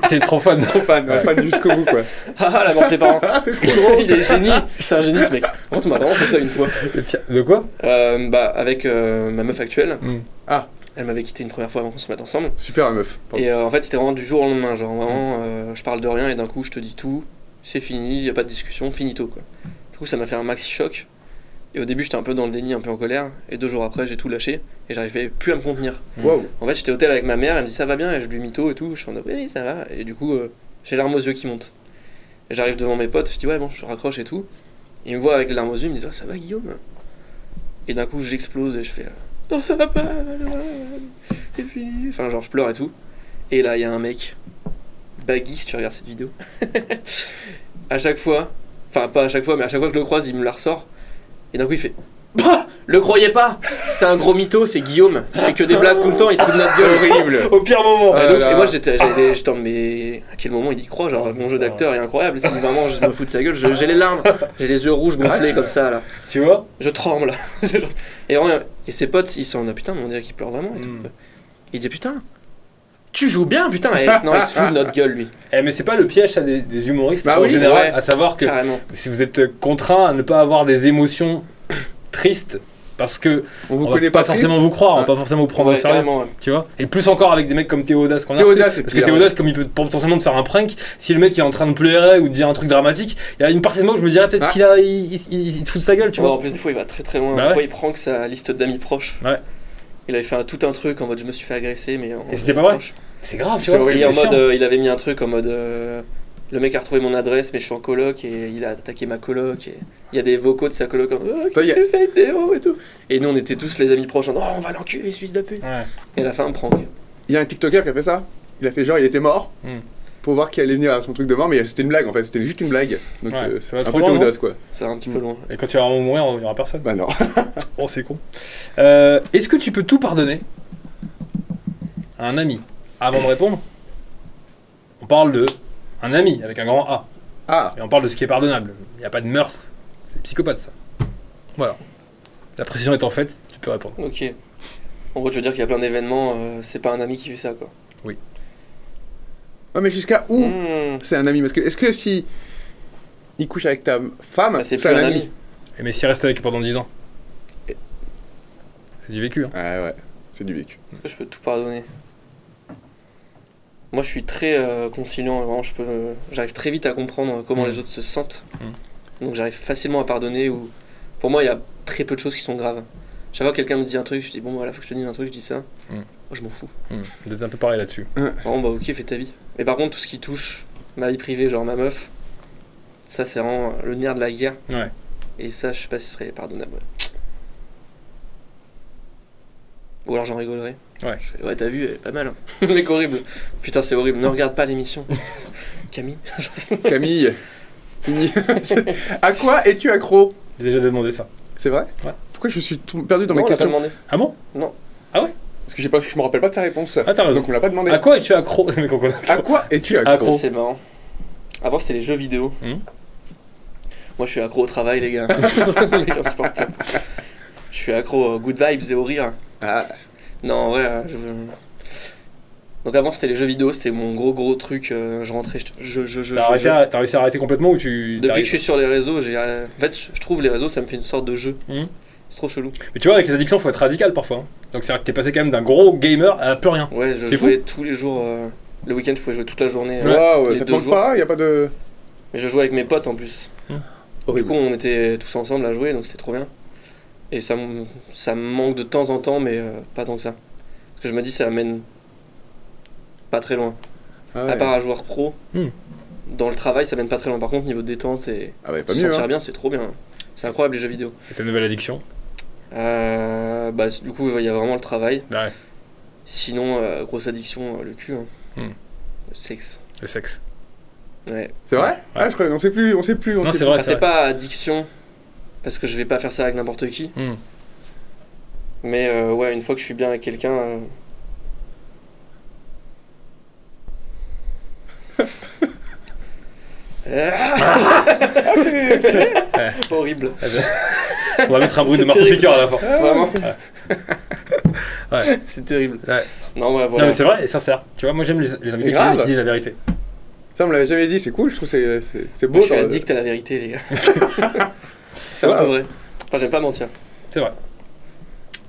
T'es trop fan. Trop fan, fan jusqu'au bout, quoi. Ah, la mort de ses parents. Ah, c'est trop drôle. Il est génie. C'est un génie ce mec. Par contre, on m'a vraiment fait ça une fois. De quoi? Avec ma meuf actuelle. Ah. Elle m'avait quitté une première fois avant qu'on se mette ensemble. Super, meuf. Pardon. Et en fait, c'était vraiment du jour au lendemain. Genre, vraiment, je parle de rien et d'un coup, je te dis tout. C'est fini, y a pas de discussion, finito, quoi. Du coup, ça m'a fait un maxi choc. Et au début, j'étais un peu dans le déni, un peu en colère. Et 2 jours après, j'ai tout lâché. Et j'arrivais plus à me contenir. Wow. En fait, j'étais au hôtel avec ma mère. Elle me dit ça va bien. Et je lui mytho et tout. Je suis en mode oui, ça va. Et du coup, j'ai les larmes aux yeux qui montent. Et j'arrive devant mes potes. Je dis ouais, bon, je raccroche et tout. Et ils me voient avec les larmes aux yeux. Ils me disent oh, ça va, Guillaume? Et d'un coup, j'explose et je fais oh, ça va pas, c'est fini. Enfin, genre, je pleure et tout. Et là, il y a un mec, Baggy, si tu regardes cette vidéo. À chaque fois, enfin, pas à chaque fois, mais à chaque fois que je le croise, il me la ressort. Et d'un coup, il fait Bah, le croyez pas, c'est un gros mytho, c'est Guillaume. Il fait que des blagues tout le temps, il se fout de notre gueule. Horrible. Au pire moment. Et moi j'étais mais à quel moment il y croit? Genre mon jeu d'acteur est incroyable. Si vraiment je me fous de sa gueule, j'ai les larmes, j'ai les yeux rouges gonflés comme ça là. Tu vois? Je tremble. Et ses potes ils sont putain, mais on dirait qu'il pleure vraiment et tout. Il dit putain. Tu joues bien, putain! Non, il se fout de notre gueule, lui. Mais c'est pas le piège des humoristes bah en général, à savoir que carrément. Si vous êtes contraint à ne pas avoir des émotions tristes, parce que on va pas forcément vous croire, on va pas forcément vous prendre au sérieux, tu vois. Et plus encore avec des mecs comme Théo Audace qu'on a reçu, parce que Théo Audace, comme il peut potentiellement te faire un prank, si le mec est en train de pleurer ou de dire un truc dramatique, il y a une partie de moi où je me dirais peut-être qu'il te fout de sa gueule, tu vois. En plus des fois il va très très loin, des fois il prend que sa liste d'amis proches. Ouais. Il avait fait tout un truc en mode je me suis fait agresser, mais et c'était pas vrai. C'est grave, tu vois. Et en mode il avait mis un truc en mode le mec a retrouvé mon adresse, mais je suis en coloc et il a attaqué ma coloc. Et il y a des vocaux de sa coloc comme qu'est-ce que tu fais Théo et tout. Et nous on était tous les amis proches en on va l'enculer ce fils de pute. Ouais. Et à la fin on prank. Il y a un TikToker qui a fait ça. Il a fait genre il était mort. Pour voir qui allait venir à son truc de mort, mais c'était une blague en fait, c'était juste une blague. Donc c'est un peu audace quoi. C'est un petit peu loin. Et quand tu vas mourir, il n'y aura personne. Bah non. Oh, c'est con. Est-ce que tu peux tout pardonner à un ami? Avant de répondre, on parle de un ami avec un grand A. Ah. Et on parle de ce qui est pardonnable. Il n'y a pas de meurtre. C'est psychopathe ça. Voilà. La précision étant faite, tu peux répondre. Ok. En gros, tu veux dire qu'il y a plein d'événements, c'est pas un ami qui fait ça quoi. Oui. Ouais, mais jusqu'à où c'est un ami? Parce que est-ce que si il couche avec ta femme, bah, c'est un ami? Mais s'il reste avec pendant 10 ans, c'est du vécu. Hein. Ouais, c'est du vécu. Est-ce que je peux tout pardonner? Moi, je suis très conciliant. Vraiment, j'arrive très vite à comprendre comment les autres se sentent. Donc, j'arrive facilement à pardonner. Ou pour moi, il y a très peu de choses qui sont graves. Chaque fois que quelqu'un me dit un truc, je dis bon, voilà, faut que je te dise un truc, je dis ça. Moi, je m'en fous. Vous êtes un peu pareil là-dessus. Bon, bah, ok, fais ta vie. Mais par contre, tout ce qui touche ma vie privée, genre ma meuf, ça, c'est vraiment le nerf de la guerre. Ouais. Et ça, je sais pas si ce serait pardonnable. Ou alors j'en rigolerais. Ouais. Je fais, ouais, t'as vu, elle est pas mal. Hein. Le mec horrible. Putain, c'est horrible. Ne regarde pas l'émission. Camille. Camille. À quoi es-tu accro? J'ai déjà demandé ça. C'est vrai? Ouais. Pourquoi je suis perdu dans mes questions? On l'a pas demandé. Ah bon? Non. Ah ouais? Parce que je me rappelle pas de ta réponse. Ah, t'as raison. Donc on l'a pas demandé. À quoi es-tu accro? À quoi es-tu accro? C'est marrant. Avant, c'était les jeux vidéo. Moi, je suis accro au travail, les gars. Les gars, insupportables. Je suis accro aux good vibes et au rire. Ah. Non, en vrai, donc avant, c'était les jeux vidéo, c'était mon gros truc. Je rentrais, T'as réussi à arrêter complètement ou tu... Depuis que je suis sur les réseaux, en fait, je trouve les réseaux, ça me fait une sorte de jeu. C'est trop chelou. Mais tu vois, avec les addictions, faut être radical parfois. Hein. Donc c'est-à-dire que t'es passé quand même d'un gros gamer à plus rien. Ouais, je jouais tous les jours. Le week-end, je pouvais jouer toute la journée. Ouais, ça te manque pas, y a pas de... Mais je jouais avec mes potes en plus. Du coup, on était tous ensemble à jouer, donc c'était trop bien. Et ça me manque de temps en temps, mais pas tant que ça. Parce que je me dis, ça amène pas très loin. Ah ouais. À part un joueur pro, dans le travail, ça mène pas très loin. Par contre, niveau détente et se sentir bien, c'est trop bien. C'est incroyable les jeux vidéo. Et ta nouvelle addiction? Bah, du coup, il y a vraiment le travail. Ouais. Sinon, grosse addiction, le cul. Hein. Le sexe. Le sexe. Ouais. C'est vrai? Ouais. Ah, je crois, on sait plus. Non, c'est vrai. C'est pas addiction, parce que je vais pas faire ça avec n'importe qui. Mais ouais, une fois que je suis bien avec quelqu'un... c'est horrible. On va mettre un bruit de marteau-piqueur à la fin. Vraiment. Ouais. C'est terrible. Ouais. Non, ouais, voilà. Non, mais c'est vrai et sincère. Tu vois, moi j'aime les invités qui disent la vérité. Ça, on me l'avait jamais dit, c'est cool, je trouve que c'est beau. Je suis addict à la vérité, les gars. C'est un peu vrai. Enfin, j'aime pas mentir. C'est vrai.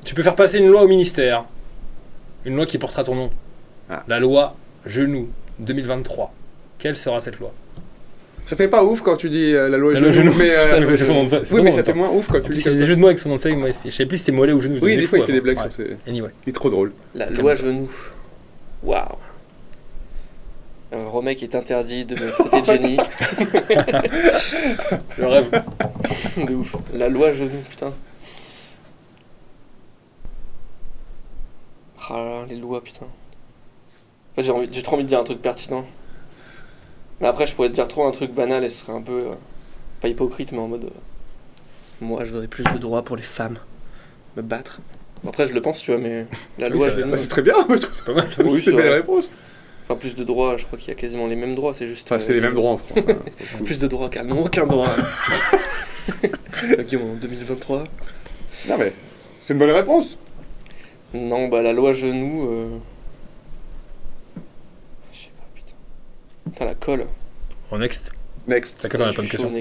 Tu peux faire passer une loi au ministère. Une loi qui portera ton nom. La loi Genoux 2023. Quelle sera cette loi? Ça fait pas ouf quand tu dis la loi Genoux, mais c'est son nom de oui, mais ça fait moins ouf quand tu dis ça. Il y a des jeux de mots avec son nom de scène, moi, je sais plus si c'était mollet ou genou. Oui, des fois il fait des blagues sur ces... Anyway. Il est trop drôle. La loi Genoux. Waouh. Romek est interdit de me traiter de génie. Le rêve. De ouf. La loi Genoux, putain. Ah, les lois, putain. En fait, j'ai trop envie de dire un truc pertinent. Mais après, je pourrais te dire trop un truc banal et ce serait un peu... pas hypocrite, mais en mode... Moi, je voudrais plus de droits pour les femmes. Me battre. Bon, après, je le pense, tu vois, mais la loi, je vais... C'est très bien, c'est pas mal. Oui, c'est une belle réponse. Enfin, plus de droits, je crois qu'il y a quasiment les mêmes droits, c'est juste... c'est les mêmes droits en France. Plus de droits, car non, aucun droit. Guillaume, en 2023. Non mais, c'est une bonne réponse. Non, bah la loi genou... Je sais pas, putain. Putain, la colle. En next. Next. T'as pas de question.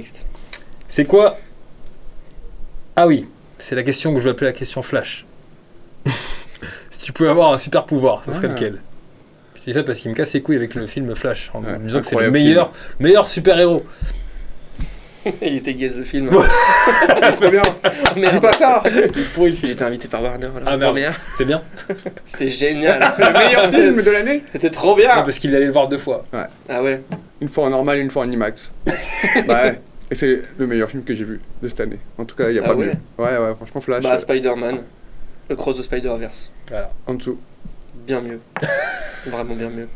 C'est quoi... Ah oui, c'est la question que je vais appeler la question flash. Si tu pouvais avoir un super pouvoir, ce serait lequel? Je dis ça parce qu'il me casse les couilles avec le film Flash, en me disant que c'est le meilleur super-héros. Il était gaze le film. Très bien. Merde. Dis pas ça. Pourri le film. J'étais invité par Warner. Ah merde. C'était bien. C'était génial. Le meilleur film de l'année. C'était trop bien. Parce qu'il allait le voir 2 fois. Ouais. Ah ouais. Une fois en normal, une fois en IMAX. Ouais. Et c'est le meilleur film que j'ai vu de cette année. En tout cas, il n'y a pas mieux. Ouais, franchement, Flash. Bah, Spider-Man. Across the Spider-Verse. Voilà. En dessous. Bien mieux. Vraiment bien mieux.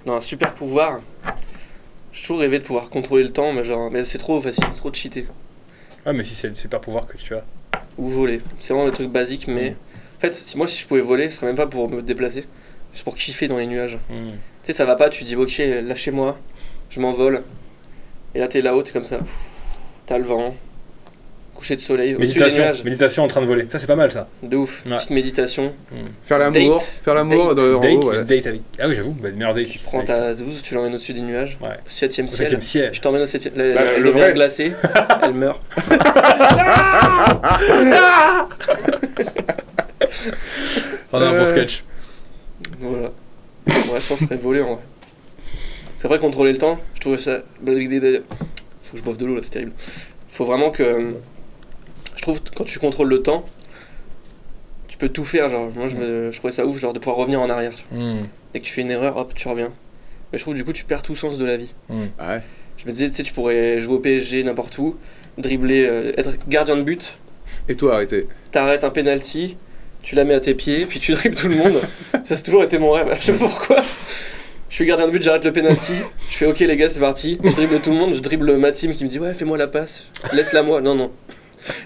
Non, un super pouvoir. J'ai toujours rêvé de pouvoir contrôler le temps, mais c'est trop facile, c'est trop cheaté. Ah, mais si c'est le super pouvoir que tu as. Ou voler. C'est vraiment le truc basique, mais. En fait, si je pouvais voler, ce serait même pas pour me déplacer. C'est pour kiffer dans les nuages. Tu sais, ça va pas, tu dis, ok, lâchez-moi, je m'envole. Et là, t'es là-haut, t'es comme ça. T'as le vent. Coucher de soleil, au-dessus des nuages. Méditation en train de voler. Ça, c'est pas mal, ça. De ouf. Petite méditation. Faire l'amour. Faire l'amour en haut. Date avec... Ah oui, j'avoue, meilleur date. Tu prends ta Zeus, tu l'emmènes au-dessus des nuages. Ouais. 7ème ciel. Je t'emmène au 7ème. Le vrai glacée, elle meurt. On a un bon sketch. Voilà. Ouais, je pense que ça serait volé en vrai. C'est vrai, contrôler le temps, je trouve ça... Faut que je boive de l'eau là, c'est terrible. Faut vraiment que... Je trouve que quand tu contrôles le temps, tu peux tout faire, genre, moi je trouvais ça ouf, genre de pouvoir revenir en arrière. Dès que tu fais une erreur, hop, tu reviens. Mais je trouve du coup tu perds tout sens de la vie. Ouais. Je me disais, tu sais, tu pourrais jouer au PSG n'importe où, dribbler, être gardien de but. Et toi, arrêter. T'arrêtes un penalty, tu la mets à tes pieds, puis tu dribbles tout le monde. Ça, c'est toujours été mon rêve, je sais pas pourquoi. Je suis gardien de but, j'arrête le penalty, je fais ok les gars, c'est parti. Je dribble tout le monde, je dribble ma team qui me dit ouais, fais-moi la passe, laisse-la moi. Non.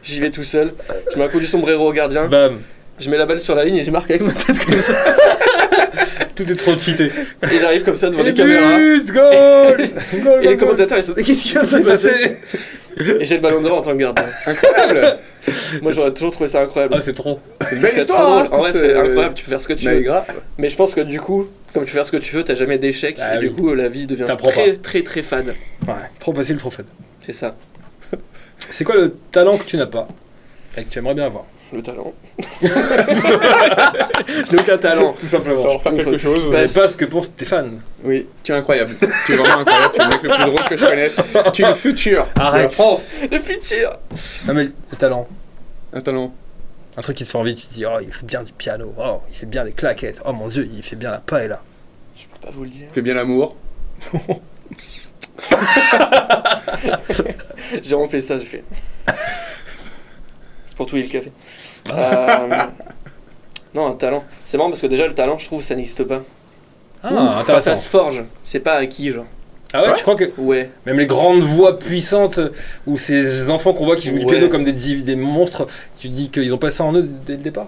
J'y vais tout seul, je mets un coup du sombrero au gardien. Bam. Je mets la balle sur la ligne et je marque avec ma tête comme ça. Tout est trop cheaté. Et j'arrive comme ça devant les caméras. Goal. Et les commentateurs ils sont qu'est-ce qui vient de se passer? Et j'ai le ballon d'or en tant que gardien. Incroyable. Moi j'aurais toujours trouvé ça incroyable. Ah c'est trop. C'est une belle histoire. En vrai c'est incroyable, tu peux faire ce que tu veux. Grave. Mais je pense que du coup, comme tu peux faire ce que tu veux, t'as jamais d'échec. Et du coup la vie devient très fade. Ouais, trop facile, trop fade. C'est ça. C'est quoi le talent que tu n'as pas et que tu aimerais bien avoir? Le talent. Je n'ai aucun talent. Tout simplement. Savoir faire quelque chose. Mais pas ce que pensent tes fans. Oui, tu es incroyable. Tu es vraiment incroyable. Tu es le mec le plus drôle que je connaisse. Tu es le futur de la France. Le futur. Non mais le talent. Un talent. Un truc qui te fait envie, tu te dis, oh, il joue bien du piano, oh, il fait bien les claquettes, oh mon dieu, il fait bien la paella. Je peux pas vous le dire. Fais bien l'amour. J'ai vraiment fait ça, j'ai fait. C'est pour tout le café. Non, un talent. C'est marrant parce que déjà le talent, je trouve, ça n'existe pas. Ah, intéressant. Ça se forge. C'est pas acquis, genre. Ah ouais, tu crois que ouais. Même les grandes voix puissantes ou ces enfants qu'on voit qui jouent du piano comme des monstres, tu dis qu'ils ont pas ça en eux dès le départ?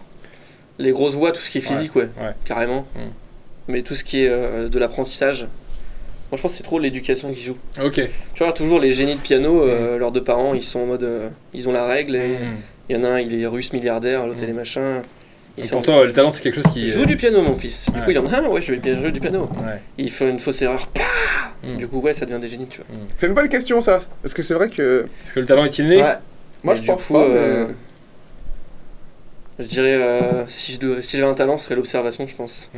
Les grosses voix, tout ce qui est physique, ouais. Carrément. Mais tout ce qui est de l'apprentissage, moi je pense que c'est trop l'éducation qui joue. Ok. Tu vois, toujours les génies de piano, leurs deux parents, ils sont en mode. Ils ont la règle et il y en a un, il est russe milliardaire, l'autre il est machin. Et pour toi, le talent c'est quelque chose qui. Joue du piano, mon fils. Du coup, il en a ouais, je vais bien jouer du piano. Il fait une fausse erreur, du coup, ouais, ça devient des génies, tu vois. C'est une bonne question, ça. Parce que c'est vrai que. Est-ce que le talent est-il né? Moi, je pense pas. Je dirais, si j'avais un talent, ce serait l'observation, je pense.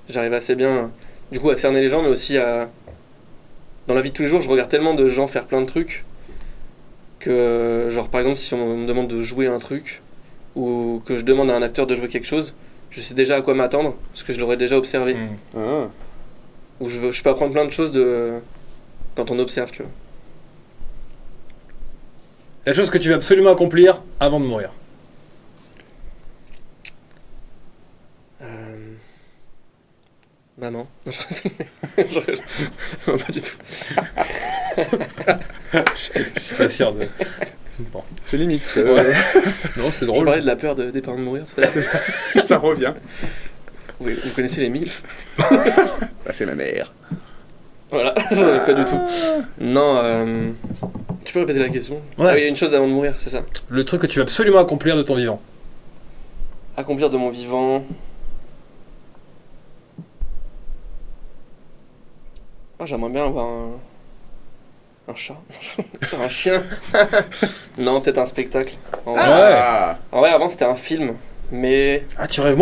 J'arrive assez bien, du coup, à cerner les gens, mais aussi à. Dans la vie de tous les jours, je regarde tellement de gens faire plein de trucs que, genre, par exemple, si on me demande de jouer un truc ou que je demande à un acteur de jouer quelque chose, je sais déjà à quoi m'attendre parce que je l'aurais déjà observé. Ou je peux apprendre plein de choses quand on observe, tu vois. La chose que tu veux absolument accomplir avant de mourir. Maman. Non, pas du tout. Je suis pas sûr de... Bon. C'est limite. Non, c'est drôle. Je parlais de la peur des parents de mourir tout à l'heure. Ça revient. Vous connaissez les MILF? C'est ma mère. Voilà, j'en ai pas du tout. Non, tu peux répéter la question? Ouais. Ah, il y a une chose avant de mourir, c'est ça? Le truc que tu veux absolument accomplir de ton vivant. Accomplir de mon vivant... Ah, j'aimerais bien avoir un chat. Un chien. Non, peut-être un spectacle. En vrai, avant, c'était un film, mais... Ah, tu rêves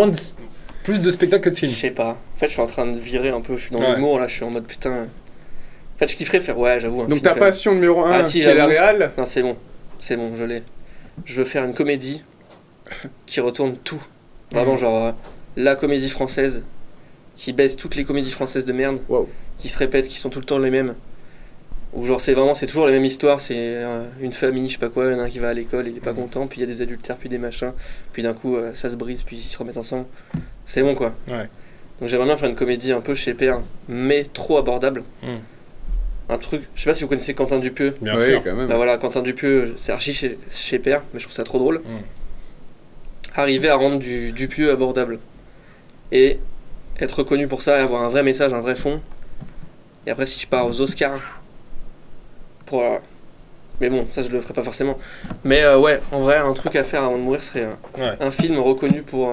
plus de spectacles que de films? Je sais pas. En fait, je suis en train de virer un peu. Je suis dans l'humour, là. Je suis en mode putain... En fait, je kifferais faire... Ouais, j'avoue, un Donc film, ta passion numéro 1, c'est la réal? Non, c'est bon. C'est bon, je l'ai. Je veux faire une comédie qui retourne tout. Vraiment, genre... la comédie française qui baisse toutes les comédies françaises de merde. Wow. Qui se répètent, qui sont tout le temps les mêmes. Ou genre c'est toujours les mêmes histoires, c'est une famille, je sais pas quoi, il y en a un qui va à l'école, il est pas content, puis il y a des adultères, puis des machins, puis d'un coup ça se brise, puis ils se remettent ensemble. C'est bon quoi. Ouais. Donc j'aimerais bien faire une comédie un peu chez Père, mais trop abordable. Un truc, je sais pas si vous connaissez Quentin Dupieux. Bien sûr. Quand même. Bah voilà, Quentin Dupieux, c'est archi chez Père, mais je trouve ça trop drôle. Arriver à rendre du Dupieux abordable. Et être reconnu pour ça, et avoir un vrai message, un vrai fond. Et après si je pars aux Oscars... Mais bon, ça je le ferai pas forcément. Mais ouais, en vrai, un truc à faire avant de mourir serait un film reconnu pour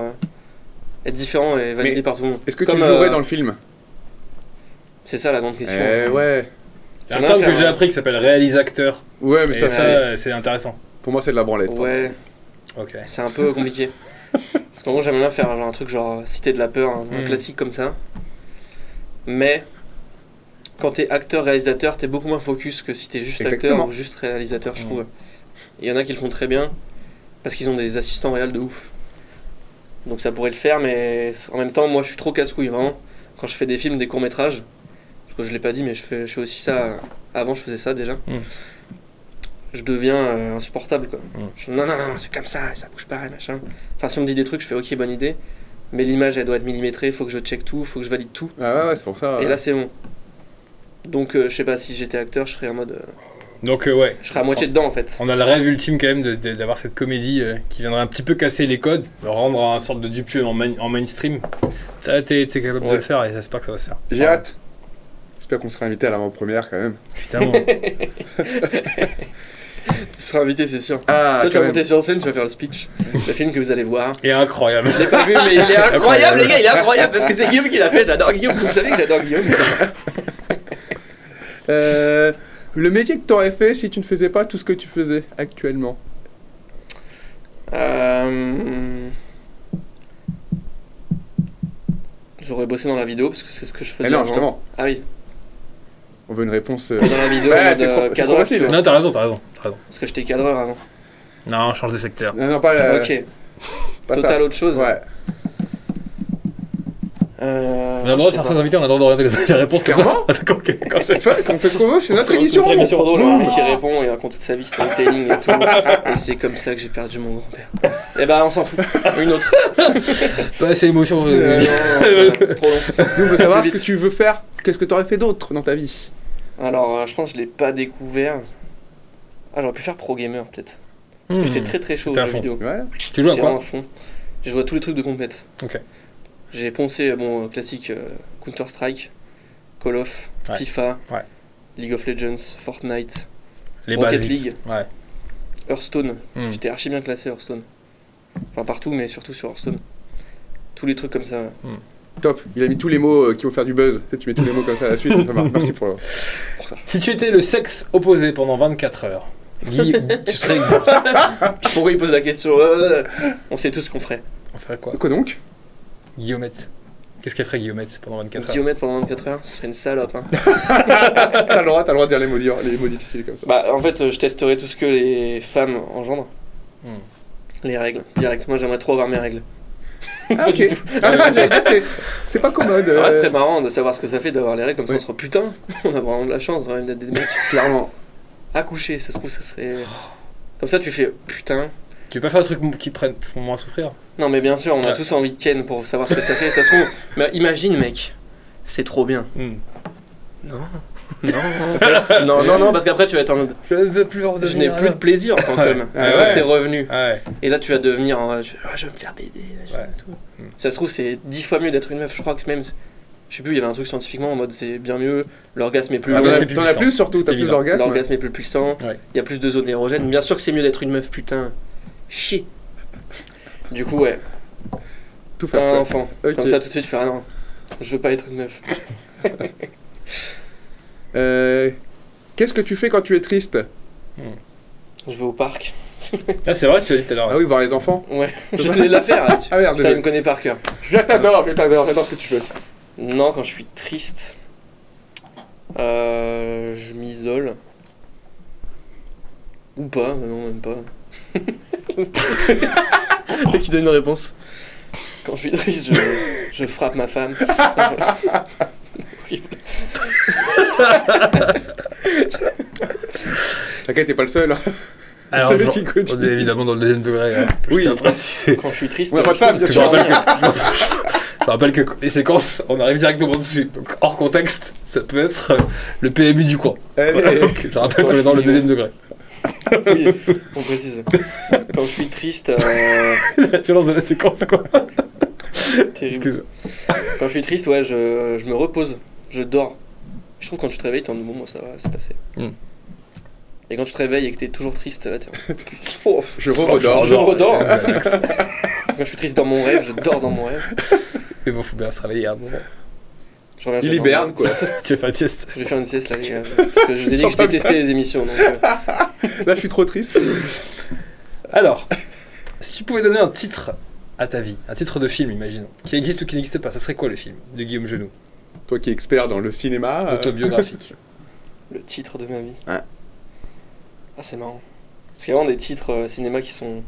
être différent et validé par tout le monde. Est-ce que tu jouerais dans le film? C'est ça la grande question. Ouais. Il y a un terme que j'ai appris qui s'appelle réalisateur. Ouais, mais ça c'est intéressant. Pour moi, c'est de la branlette. Ouais. Ok. C'est un peu compliqué. Parce qu'en gros, j'aimerais bien faire genre, un truc genre Cité de la peur, un classique comme ça. Mais... quand t'es acteur-réalisateur, t'es beaucoup moins focus que si t'es juste acteur ou juste réalisateur, je trouve. Il y en a qui le font très bien, parce qu'ils ont des assistants réels de ouf. Donc ça pourrait le faire, mais en même temps, moi je suis trop casse-couille, vraiment. Quand je fais des films, des courts-métrages, parce que je l'ai pas dit, mais je fais aussi ça, avant je faisais ça déjà. Je deviens insupportable, quoi. Non, c'est comme ça, ça bouge pas, machin. Enfin, si on me dit des trucs, je fais ok, bonne idée, mais l'image elle doit être millimétrée, faut que je check tout, faut que je valide tout. Ah ouais, c'est pour ça. Et là c'est bon. Donc je sais pas, si j'étais acteur, je serais en mode... Donc ouais. Je serais à moitié dedans en fait. On a le rêve ultime quand même d'avoir cette comédie qui viendrait un petit peu casser les codes, rendre un sorte de Dupieux en mainstream. T'es capable de le faire et j'espère que ça va se faire. J'ai hâte. J'espère qu'on sera invité à l'avant-première quand même. Évidemment. Tu seras invité, c'est sûr. Toi, tu vas monter sur scène, tu vas faire le speech. Le film que vous allez voir. Il est incroyable. Je l'ai pas vu, mais il est incroyable, les gars, il est incroyable parce que c'est Guillaume qui l'a fait. J'adore Guillaume, vous savez que j'adore Guillaume. Le métier que tu aurais fait si tu ne faisais pas tout ce que tu faisais actuellement? J'aurais bossé dans la vidéo parce que c'est ce que je faisais. Non, justement. Ah oui. On veut une réponse. Dans la vidéo, c'est trop facile. Non, t'as raison. Parce que j'étais cadreur avant. Non, change de secteur. Non, pas la... Ok. Pas Total ça. autre chose. Ouais. On a le droit de faire sans invité, on a le droit d'orienter les réponses comme ça. Quand on fait ce qu'on veut, c'est notre émission. C'est trop drôle, le mec qui répond, il raconte toute sa vie, storytelling et tout. Et c'est comme ça que j'ai perdu mon grand-père. Et bah on s'en fout. Une autre. Ouais, c'est l'émotion. C'est trop long. Nous, on veut savoir ce que tu veux faire. Qu'est-ce que tu aurais fait d'autre dans ta vie? Alors, je pense que je l'ai pas découvert. Ah, j'aurais pu faire pro gamer peut-être. Parce que j'étais très très chaud aux jeux vidéo. Ouais. Tu joues à quoi? À fond. J'ai joué à tous les trucs de compète. Ok. J'ai poncé, classique Counter-Strike, Call of, FIFA, League of Legends, Fortnite, Rocket League, Hearthstone. J'étais archi bien classé Hearthstone. Enfin partout, mais surtout sur Hearthstone. Tous les trucs comme ça. Top, il a mis tous les mots qui vont faire du buzz. Tu mets tous les mots comme ça à la suite. Merci pour ça. Si tu étais le sexe opposé pendant 24 heures, Guy, tu serais... Pourquoi il pose la question? On sait tous ce qu'on ferait. On ferait quoi? Quoi donc? Guillaumette. Qu'est-ce qu'elle ferait Guillaumette pendant 24 heures? Guillaumette pendant 24 heures, ce serait une salope. Hein. T'as le droit de dire les mots difficiles comme ça. Bah en fait, je testerais tout ce que les femmes engendrent. Les règles, direct. Moi j'aimerais trop avoir mes règles. Ah, ok. C'est pas commode. Ouais, ce serait marrant de savoir ce que ça fait d'avoir les règles, comme ça on serait putain. On a vraiment de la chance d'être des mecs. Clairement. Accoucher, ça se trouve, ça serait. Comme ça tu fais putain. Tu veux pas faire un truc qui font moins souffrir? Non mais bien sûr, on a tous envie de ken pour savoir ce que ça fait. Ça se trouve, mais imagine mec, c'est trop bien. Non. Non, parce qu'après tu vas être en mode. Je ne veux plus en devenir. Je n'ai plus de plaisir en tant qu'homme. Une fois que t'es revenu. Et là tu vas devenir. Je vais me faire baiser. Ça se trouve, c'est 10 fois mieux d'être une meuf. Je crois que même. Je sais plus, il y avait un truc scientifiquement en mode c'est bien mieux, l'orgasme est plus. T'en as plus surtout, t'as plus d'orgasme. L'orgasme est plus puissant, il y a plus de zones érogènes. Bien sûr que c'est mieux d'être une meuf, putain. Chier. Du coup, ouais. Tout faire. Un enfant. Comme ça, tout de suite, tu fais non, je veux pas être une meuf. Qu'est-ce que tu fais quand tu es triste? Je vais au parc. Ah, c'est vrai que tu as dit tout à l'heure. Ah oui, voir les enfants. Ouais, je voulais la faire. Là. Ah merde, putain, il me connaît par cœur. J'adore ce que tu fais. Non, quand je suis triste, je m'isole. Ou pas, non, même pas. Le mec qui donne une réponse. Quand je suis triste, je frappe ma femme. Horrible. T'inquiète, t'es pas le seul. Alors, on est évidemment dans le deuxième degré. Hein. Oui, après, quand je suis triste, on n'a pas de femme, bien sûr. Je rappelle que les séquences, on arrive directement dessus. Donc, hors contexte, ça peut être le PMU du coin. Je rappelle qu'on est dans le deuxième degré. Oui, on précise. Quand je suis triste. La violence de la séquence, quoi. Terrible. Quand je suis triste, ouais, je me repose. Je dors. Je trouve que quand tu te réveilles, t'es en bon, moi ça va, c'est passé. Et quand tu te réveilles et que t'es toujours triste, là, t'es en... Je redors. Je redors. Quand je suis triste dans mon rêve, je dors dans mon rêve. Mais bon, faut bien se réveiller. Il hiberne, quoi. Tu vas faire une sieste. Je vais faire une sieste, là, les gars. Parce que je vous ai dit que je détestais les émissions. Donc, Là, je suis trop triste. Alors, si tu pouvais donner un titre à ta vie, un titre de film, imaginons, qui existe ou qui n'existe pas, ça serait quoi le film de Guillaume Genoux? Toi qui es expert dans le cinéma. Autobiographique. Le titre de ma vie. Ouais. Ah, c'est marrant. Parce qu'il y a vraiment des titres cinéma qui sont.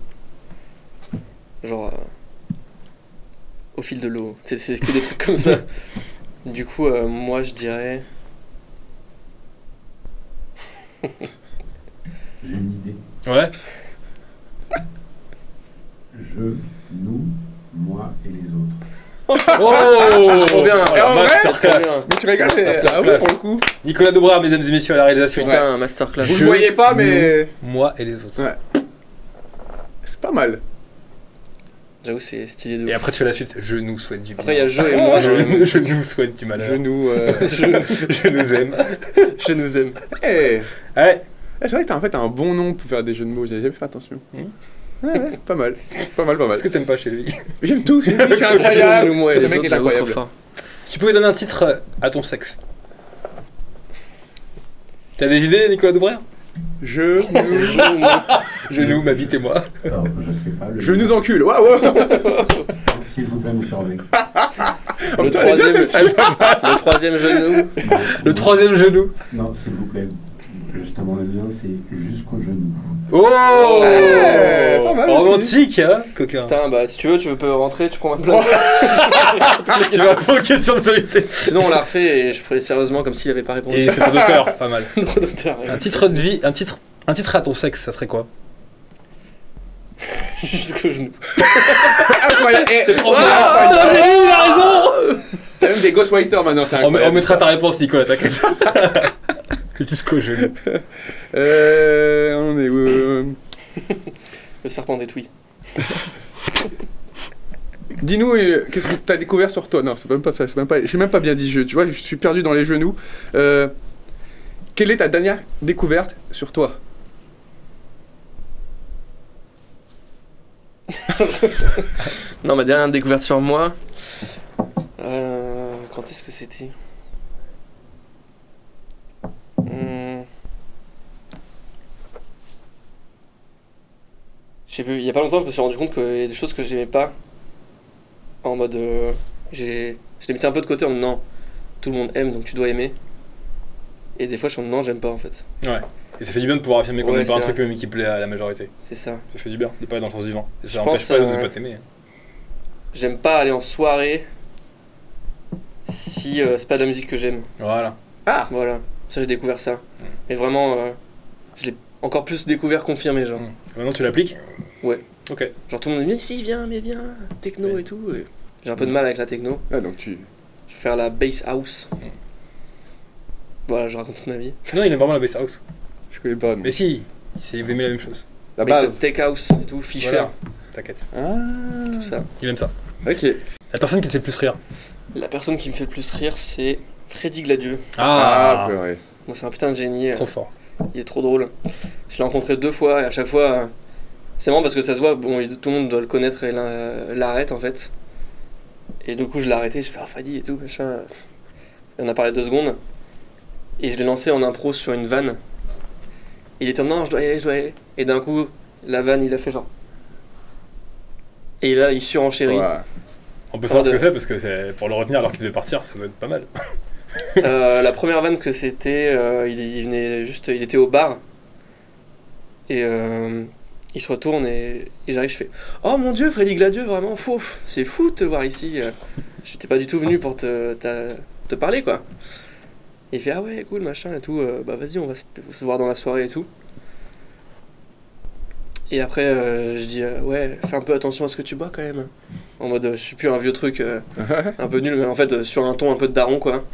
Genre. Au fil de l'eau. C'est que des trucs comme ça. Du coup, moi je dirais. J'ai une idée. Ouais. Je, nous, moi et les autres. Oh, trop bien. Masterclass. Mais tu rigoles, ah ouais, pour le coup. Nicolas Dobrard, mesdames et messieurs, à la réalisation. Putain, masterclass. Vous le voyez pas, mais. Moi et les autres. Ouais. C'est pas mal. J'avoue, c'est stylé de ouf. Et après, tu fais la suite. Je nous souhaite du bien. Après, il y a je et moi. Je nous souhaite du malheur. Je nous aime. Je nous aime. Ouais. C'est vrai que t'as en fait un bon nom pour faire des jeux de mots. J'avais jamais fait attention. Ouais, pas mal. Qu'est-ce que t'aimes pas chez lui? J'aime tout. C'est incroyable. Ce mec est incroyable. Tu pouvais donner un titre à ton sexe. T'as des idées, Nicolas Dobrard? Je nous, ma bite et moi. Alors, je sais pas. Je nous encule. Waouh. S'il vous plaît, monsieur Hervé. Le troisième genou. Le troisième genou. Non, s'il vous plaît. Justement, le mien, c'est jusqu'au genou. Oh, pas mal romantique, hein, coquin. Putain, bah si tu veux, tu peux rentrer, tu prends ma place. Tu vas pas aux questions de vérité. Sinon, on l'a refait et je ferai sérieusement comme s'il avait pas répondu. Et c'était d'auteur, pas mal. D'auteur. Un titre de vie, un titre à ton sexe, ça serait quoi? Jusqu'au genou. Incroyable. T'es trop fort. Il a raison. T'as même des ghostwriters maintenant, c'est incroyable. On mettra ta réponse, Nicolas, t'inquiète. Jusqu'au genou. On est où? Le serpent détruit. Dis-nous, qu'est-ce que t'as découvert sur toi? Non, c'est même pas ça. J'ai même pas bien dit jeu. Tu vois, je suis perdu dans les genoux. Quelle est ta dernière découverte sur toi? Non, ma dernière découverte sur moi. Quand est-ce que c'était? Je sais plus, il y a pas longtemps je me suis rendu compte qu'il y a des choses que j'aimais pas. En mode je les mettais un peu de côté en disant non, tout le monde aime donc tu dois aimer. Et des fois je suis en non, j'aime pas en fait. Ouais. Et ça fait du bien de pouvoir affirmer qu'on aime pas un truc même qui plaît à la majorité. C'est ça. Ça fait du bien de pas aller dans le sens du vent. Et ça empêche pas de ne pas t'aimer. J'aime pas aller en soirée si c'est pas de la musique que j'aime. Voilà. Ah. Voilà. Ça j'ai découvert ça. Mais vraiment je l'ai encore plus découvert, confirmé genre. Maintenant tu l'appliques? Ouais. Ok. Genre tout le monde me dit mais si viens, techno et tout. Et j'ai un peu de mal avec la techno. Ah donc tu... Je vais faire la bass house. Voilà, je raconte toute ma vie. Non, il aime vraiment la bass house. Je connais pas. Non. Mais si, vous aimez la même chose. La base. C'est tech house et tout, Fischer. Voilà. T'inquiète. Tout ça. Il aime ça. Ok. La personne qui te fait le plus rire. La personne qui me fait le plus rire, c'est Freddy Gladieux. Ouais. Bon, c'est un putain de génie. Trop fort. Il est trop drôle. Je l'ai rencontré 2 fois et à chaque fois, c'est marrant parce que ça se voit, bon, tout le monde doit le connaître et l'arrête en fait. Et du coup, je l'ai arrêté, je fais Freddy et tout, machin. Et on a parlé 2 secondes. Et je l'ai lancé en impro sur une vanne. Il était en non, je dois y aller. Et d'un coup, la vanne, il a fait genre. Et là, il surenchérit. Ouais. On peut savoir ce que c'est parce que c'est pour le retenir alors qu'il devait partir, ça doit être pas mal. La première vanne que c'était, il venait juste, il était au bar. Et il se retourne et j'arrive, je fais oh mon dieu, Freddy Gladieux, vraiment fou, c'est fou de te voir ici. J'étais pas du tout venu pour te parler quoi. Et il fait ah ouais cool machin et tout, bah vas-y on va se voir dans la soirée et tout. Et après je dis ouais fais un peu attention à ce que tu bois quand même. En mode je suis plus un vieux truc un peu nul mais en fait sur un ton un peu de daron quoi.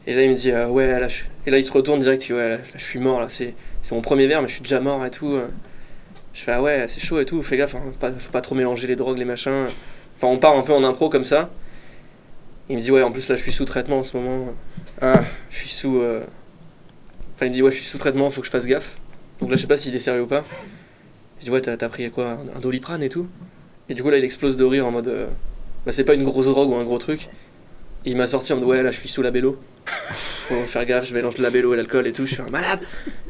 Et là il me dit ouais là et là il se retourne direct, il dit ouais là, je suis mort là, c'est mon premier verre mais je suis déjà mort et tout. Je fais ah ouais c'est chaud et tout, fais gaffe, hein, faut pas trop mélanger les drogues, les machins. Enfin on part un peu en impro comme ça. Il me dit ouais en plus là je suis sous traitement en ce moment. Je suis sous enfin il me dit ouais je suis sous traitement, faut que je fasse gaffe. Donc là je sais pas s'il est sérieux ou pas. Je dis ouais t'as pris quoi, un Doliprane et tout. Et du coup là il explose de rire en mode bah c'est pas une grosse drogue ou un gros truc. Et il m'a sorti en mode ouais là je suis sous la bélo. Faut faire gaffe, je mélange de la bélo et l'alcool et tout, je suis un malade.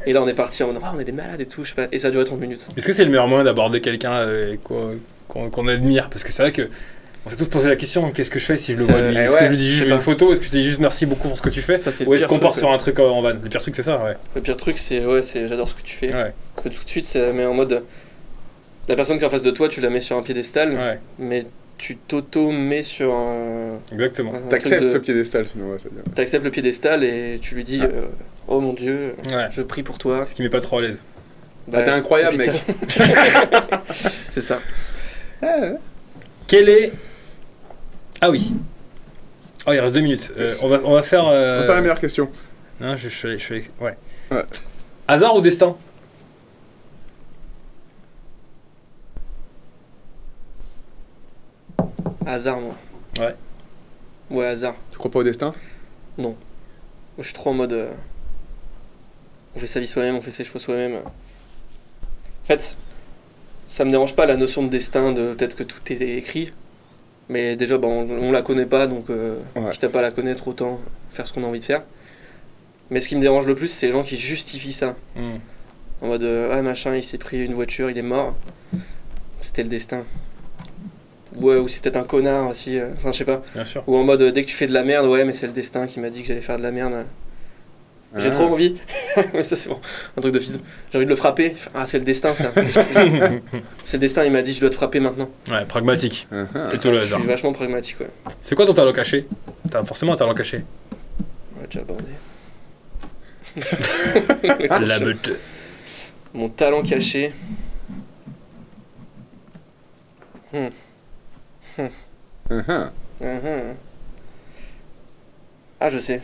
Et là on est parti en mode on est des malades et tout, je sais pas. Et ça a duré 30 minutes. Est-ce que c'est le meilleur moyen d'aborder quelqu'un qu'on admire? Parce que c'est vrai que on s'est tous posé la question, qu'est-ce que je fais si je le vois lui? Est-ce que je lui dis juste une photo? Est-ce que je dis juste merci beaucoup pour ce que tu fais? Ou est-ce qu'on part sur un truc en van? Le pire truc c'est ça, ouais. Le pire truc c'est j'adore ce que tu fais. Ouais. Que tout de suite c'est mais en mode la personne qui est en face de toi tu la mets sur un piédestal, mais tu t'auto-mets sur un... Exactement. T'acceptes le piédestal sinon ça veut dire. T'acceptes le piédestal et tu lui dis oh mon dieu, je prie pour toi. Ce qui met pas trop à l'aise. Bah, t'es incroyable mec. C'est ça. Quel est... Ah oui. Oh il reste 2 minutes. On va faire... On va faire la meilleure question. Non je suis ouais. Hasard ou destin? Hasard, moi. Ouais. Ouais, hasard. Tu crois pas au destin? Non. Moi, je suis trop en mode... on fait sa vie soi-même, on fait ses choix soi-même. En fait, ça me dérange pas la notion de destin, de peut-être que tout est écrit. Mais déjà, bah, on la connaît pas, donc quitte à pas la connaître, autant faire ce qu'on a envie de faire. Mais ce qui me dérange le plus, c'est les gens qui justifient ça. En mode, ah machin, il s'est pris une voiture, il est mort. C'était le destin. Ouais, ou c'est peut-être un connard aussi, enfin je sais pas. Bien sûr. Ou en mode dès que tu fais de la merde, ouais mais c'est le destin qui m'a dit que j'allais faire de la merde. J'ai trop envie. Mais ça c'est bon, un truc de fils. J'ai envie de le frapper. Ah c'est le destin ça. C'est le destin, il m'a dit je dois te frapper maintenant. Ouais, pragmatique. C'est tout le hasard. Je suis vachement pragmatique ouais. C'est quoi ton talent caché? T'as forcément un talent caché. Ouais, déjà abordé. La meute. Mon talent caché. Ah je sais,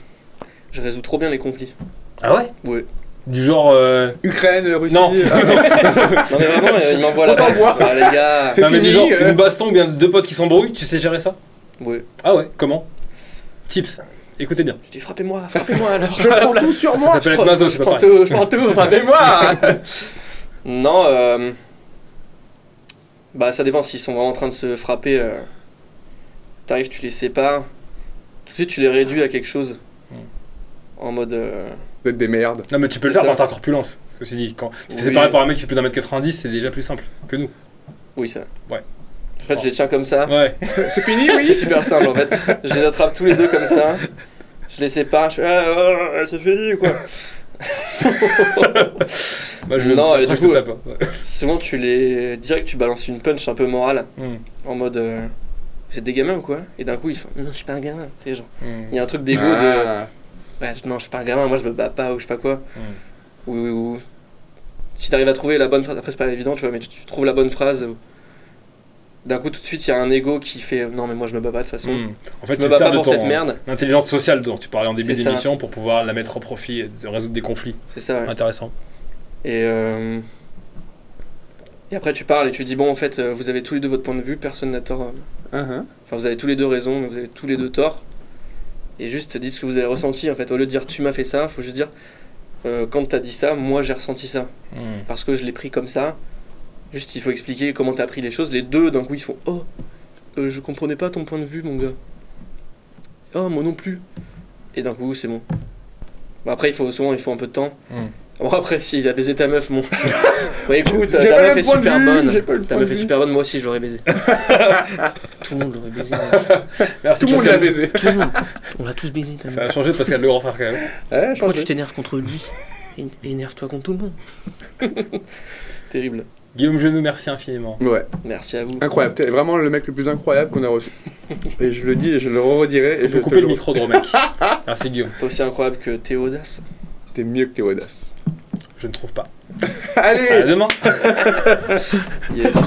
je résous trop bien les conflits. Ah ouais? Ouais. Du genre Ukraine, Russie. Non. Non mais vraiment il m'envoie la ah, les gars. C'est fini, mais du genre une baston ou bien 2 potes qui s'embrouillent, tu sais gérer ça? Ouais. Ah ouais, comment? Tips, écoutez bien. Je dis frappez-moi alors. Je prends tout sur moi. Ça s'appelle être maso, je prends tout, frappez-moi. Non bah ça dépend s'ils sont vraiment en train de se frapper. T'arrives, tu les sépares. Tout de suite tu les réduis à quelque chose. En mode... Vous êtes des merdes. Non mais tu peux le faire par ta corpulence. Ceci dit, quand tu t'es séparé par un mec qui fait plus d'1m90, c'est déjà plus simple que nous. Oui ça. Ouais. En fait je les tiens comme ça. Ouais. C'est fini oui. C'est super simple en fait. Je les attrape tous les deux comme ça. Je les sépare, je fais c'est fini ou quoi. Bah, non, du coup, souvent direct tu balances une punch un peu morale. En mode vous êtes des gamins ou quoi? Et d'un coup ils font non je suis pas un gamin, tu sais genre. Il y a un truc d'égo de ouais non je suis pas un gamin, moi je me bats pas ou je sais pas quoi. Ou si t'arrives à trouver la bonne phrase, après c'est pas évident tu vois, mais tu trouves la bonne phrase d'un coup tout de suite il y a un ego qui fait non mais moi je me bats pas de toute façon. En fait, je me bats pas pour cette merde. L'intelligence sociale dont tu parlais en début d'émission pour pouvoir la mettre au profit et de résoudre des conflits. C'est ça. Ouais. Intéressant. Et après tu parles et tu dis bon en fait vous avez tous les deux votre point de vue, personne n'a tort. Enfin vous avez tous les deux raison mais vous avez tous les deux tort. Et juste dites ce que vous avez ressenti en fait. Au lieu de dire tu m'as fait ça, faut juste dire quand t'as dit ça, moi j'ai ressenti ça. Parce que je l'ai pris comme ça. Juste il faut expliquer comment t'as pris les choses. Les deux d'un coup ils font oh je comprenais pas ton point de vue mon gars. Oh moi non plus. Et d'un coup c'est bon. Bon, après il faut un peu de temps. Bon après s'il a baisé ta meuf mon. Bah écoute ta meuf est super bonne. Ta meuf est super bonne, moi aussi je l'aurais baisé. Tout le monde l'aurait baisé. Tout le monde l'a baisé. Tout le monde. On l'a tous baisé. Ça a changé de Pascal le grand frère quand même. Pourquoi tu t'énerves contre lui? Énerve-toi contre tout le monde. Terrible. Guillaume Genoux, merci infiniment. Ouais. Merci à vous. Incroyable, t'es vraiment le mec le plus incroyable qu'on a reçu. Et je le dis et je le redirai. Et je peux couper le micro de mec. Merci Guillaume. T'es aussi incroyable que Théo Audace. T'es mieux que Théo Audace. Je ne trouve pas. Allez, à demain. Yes.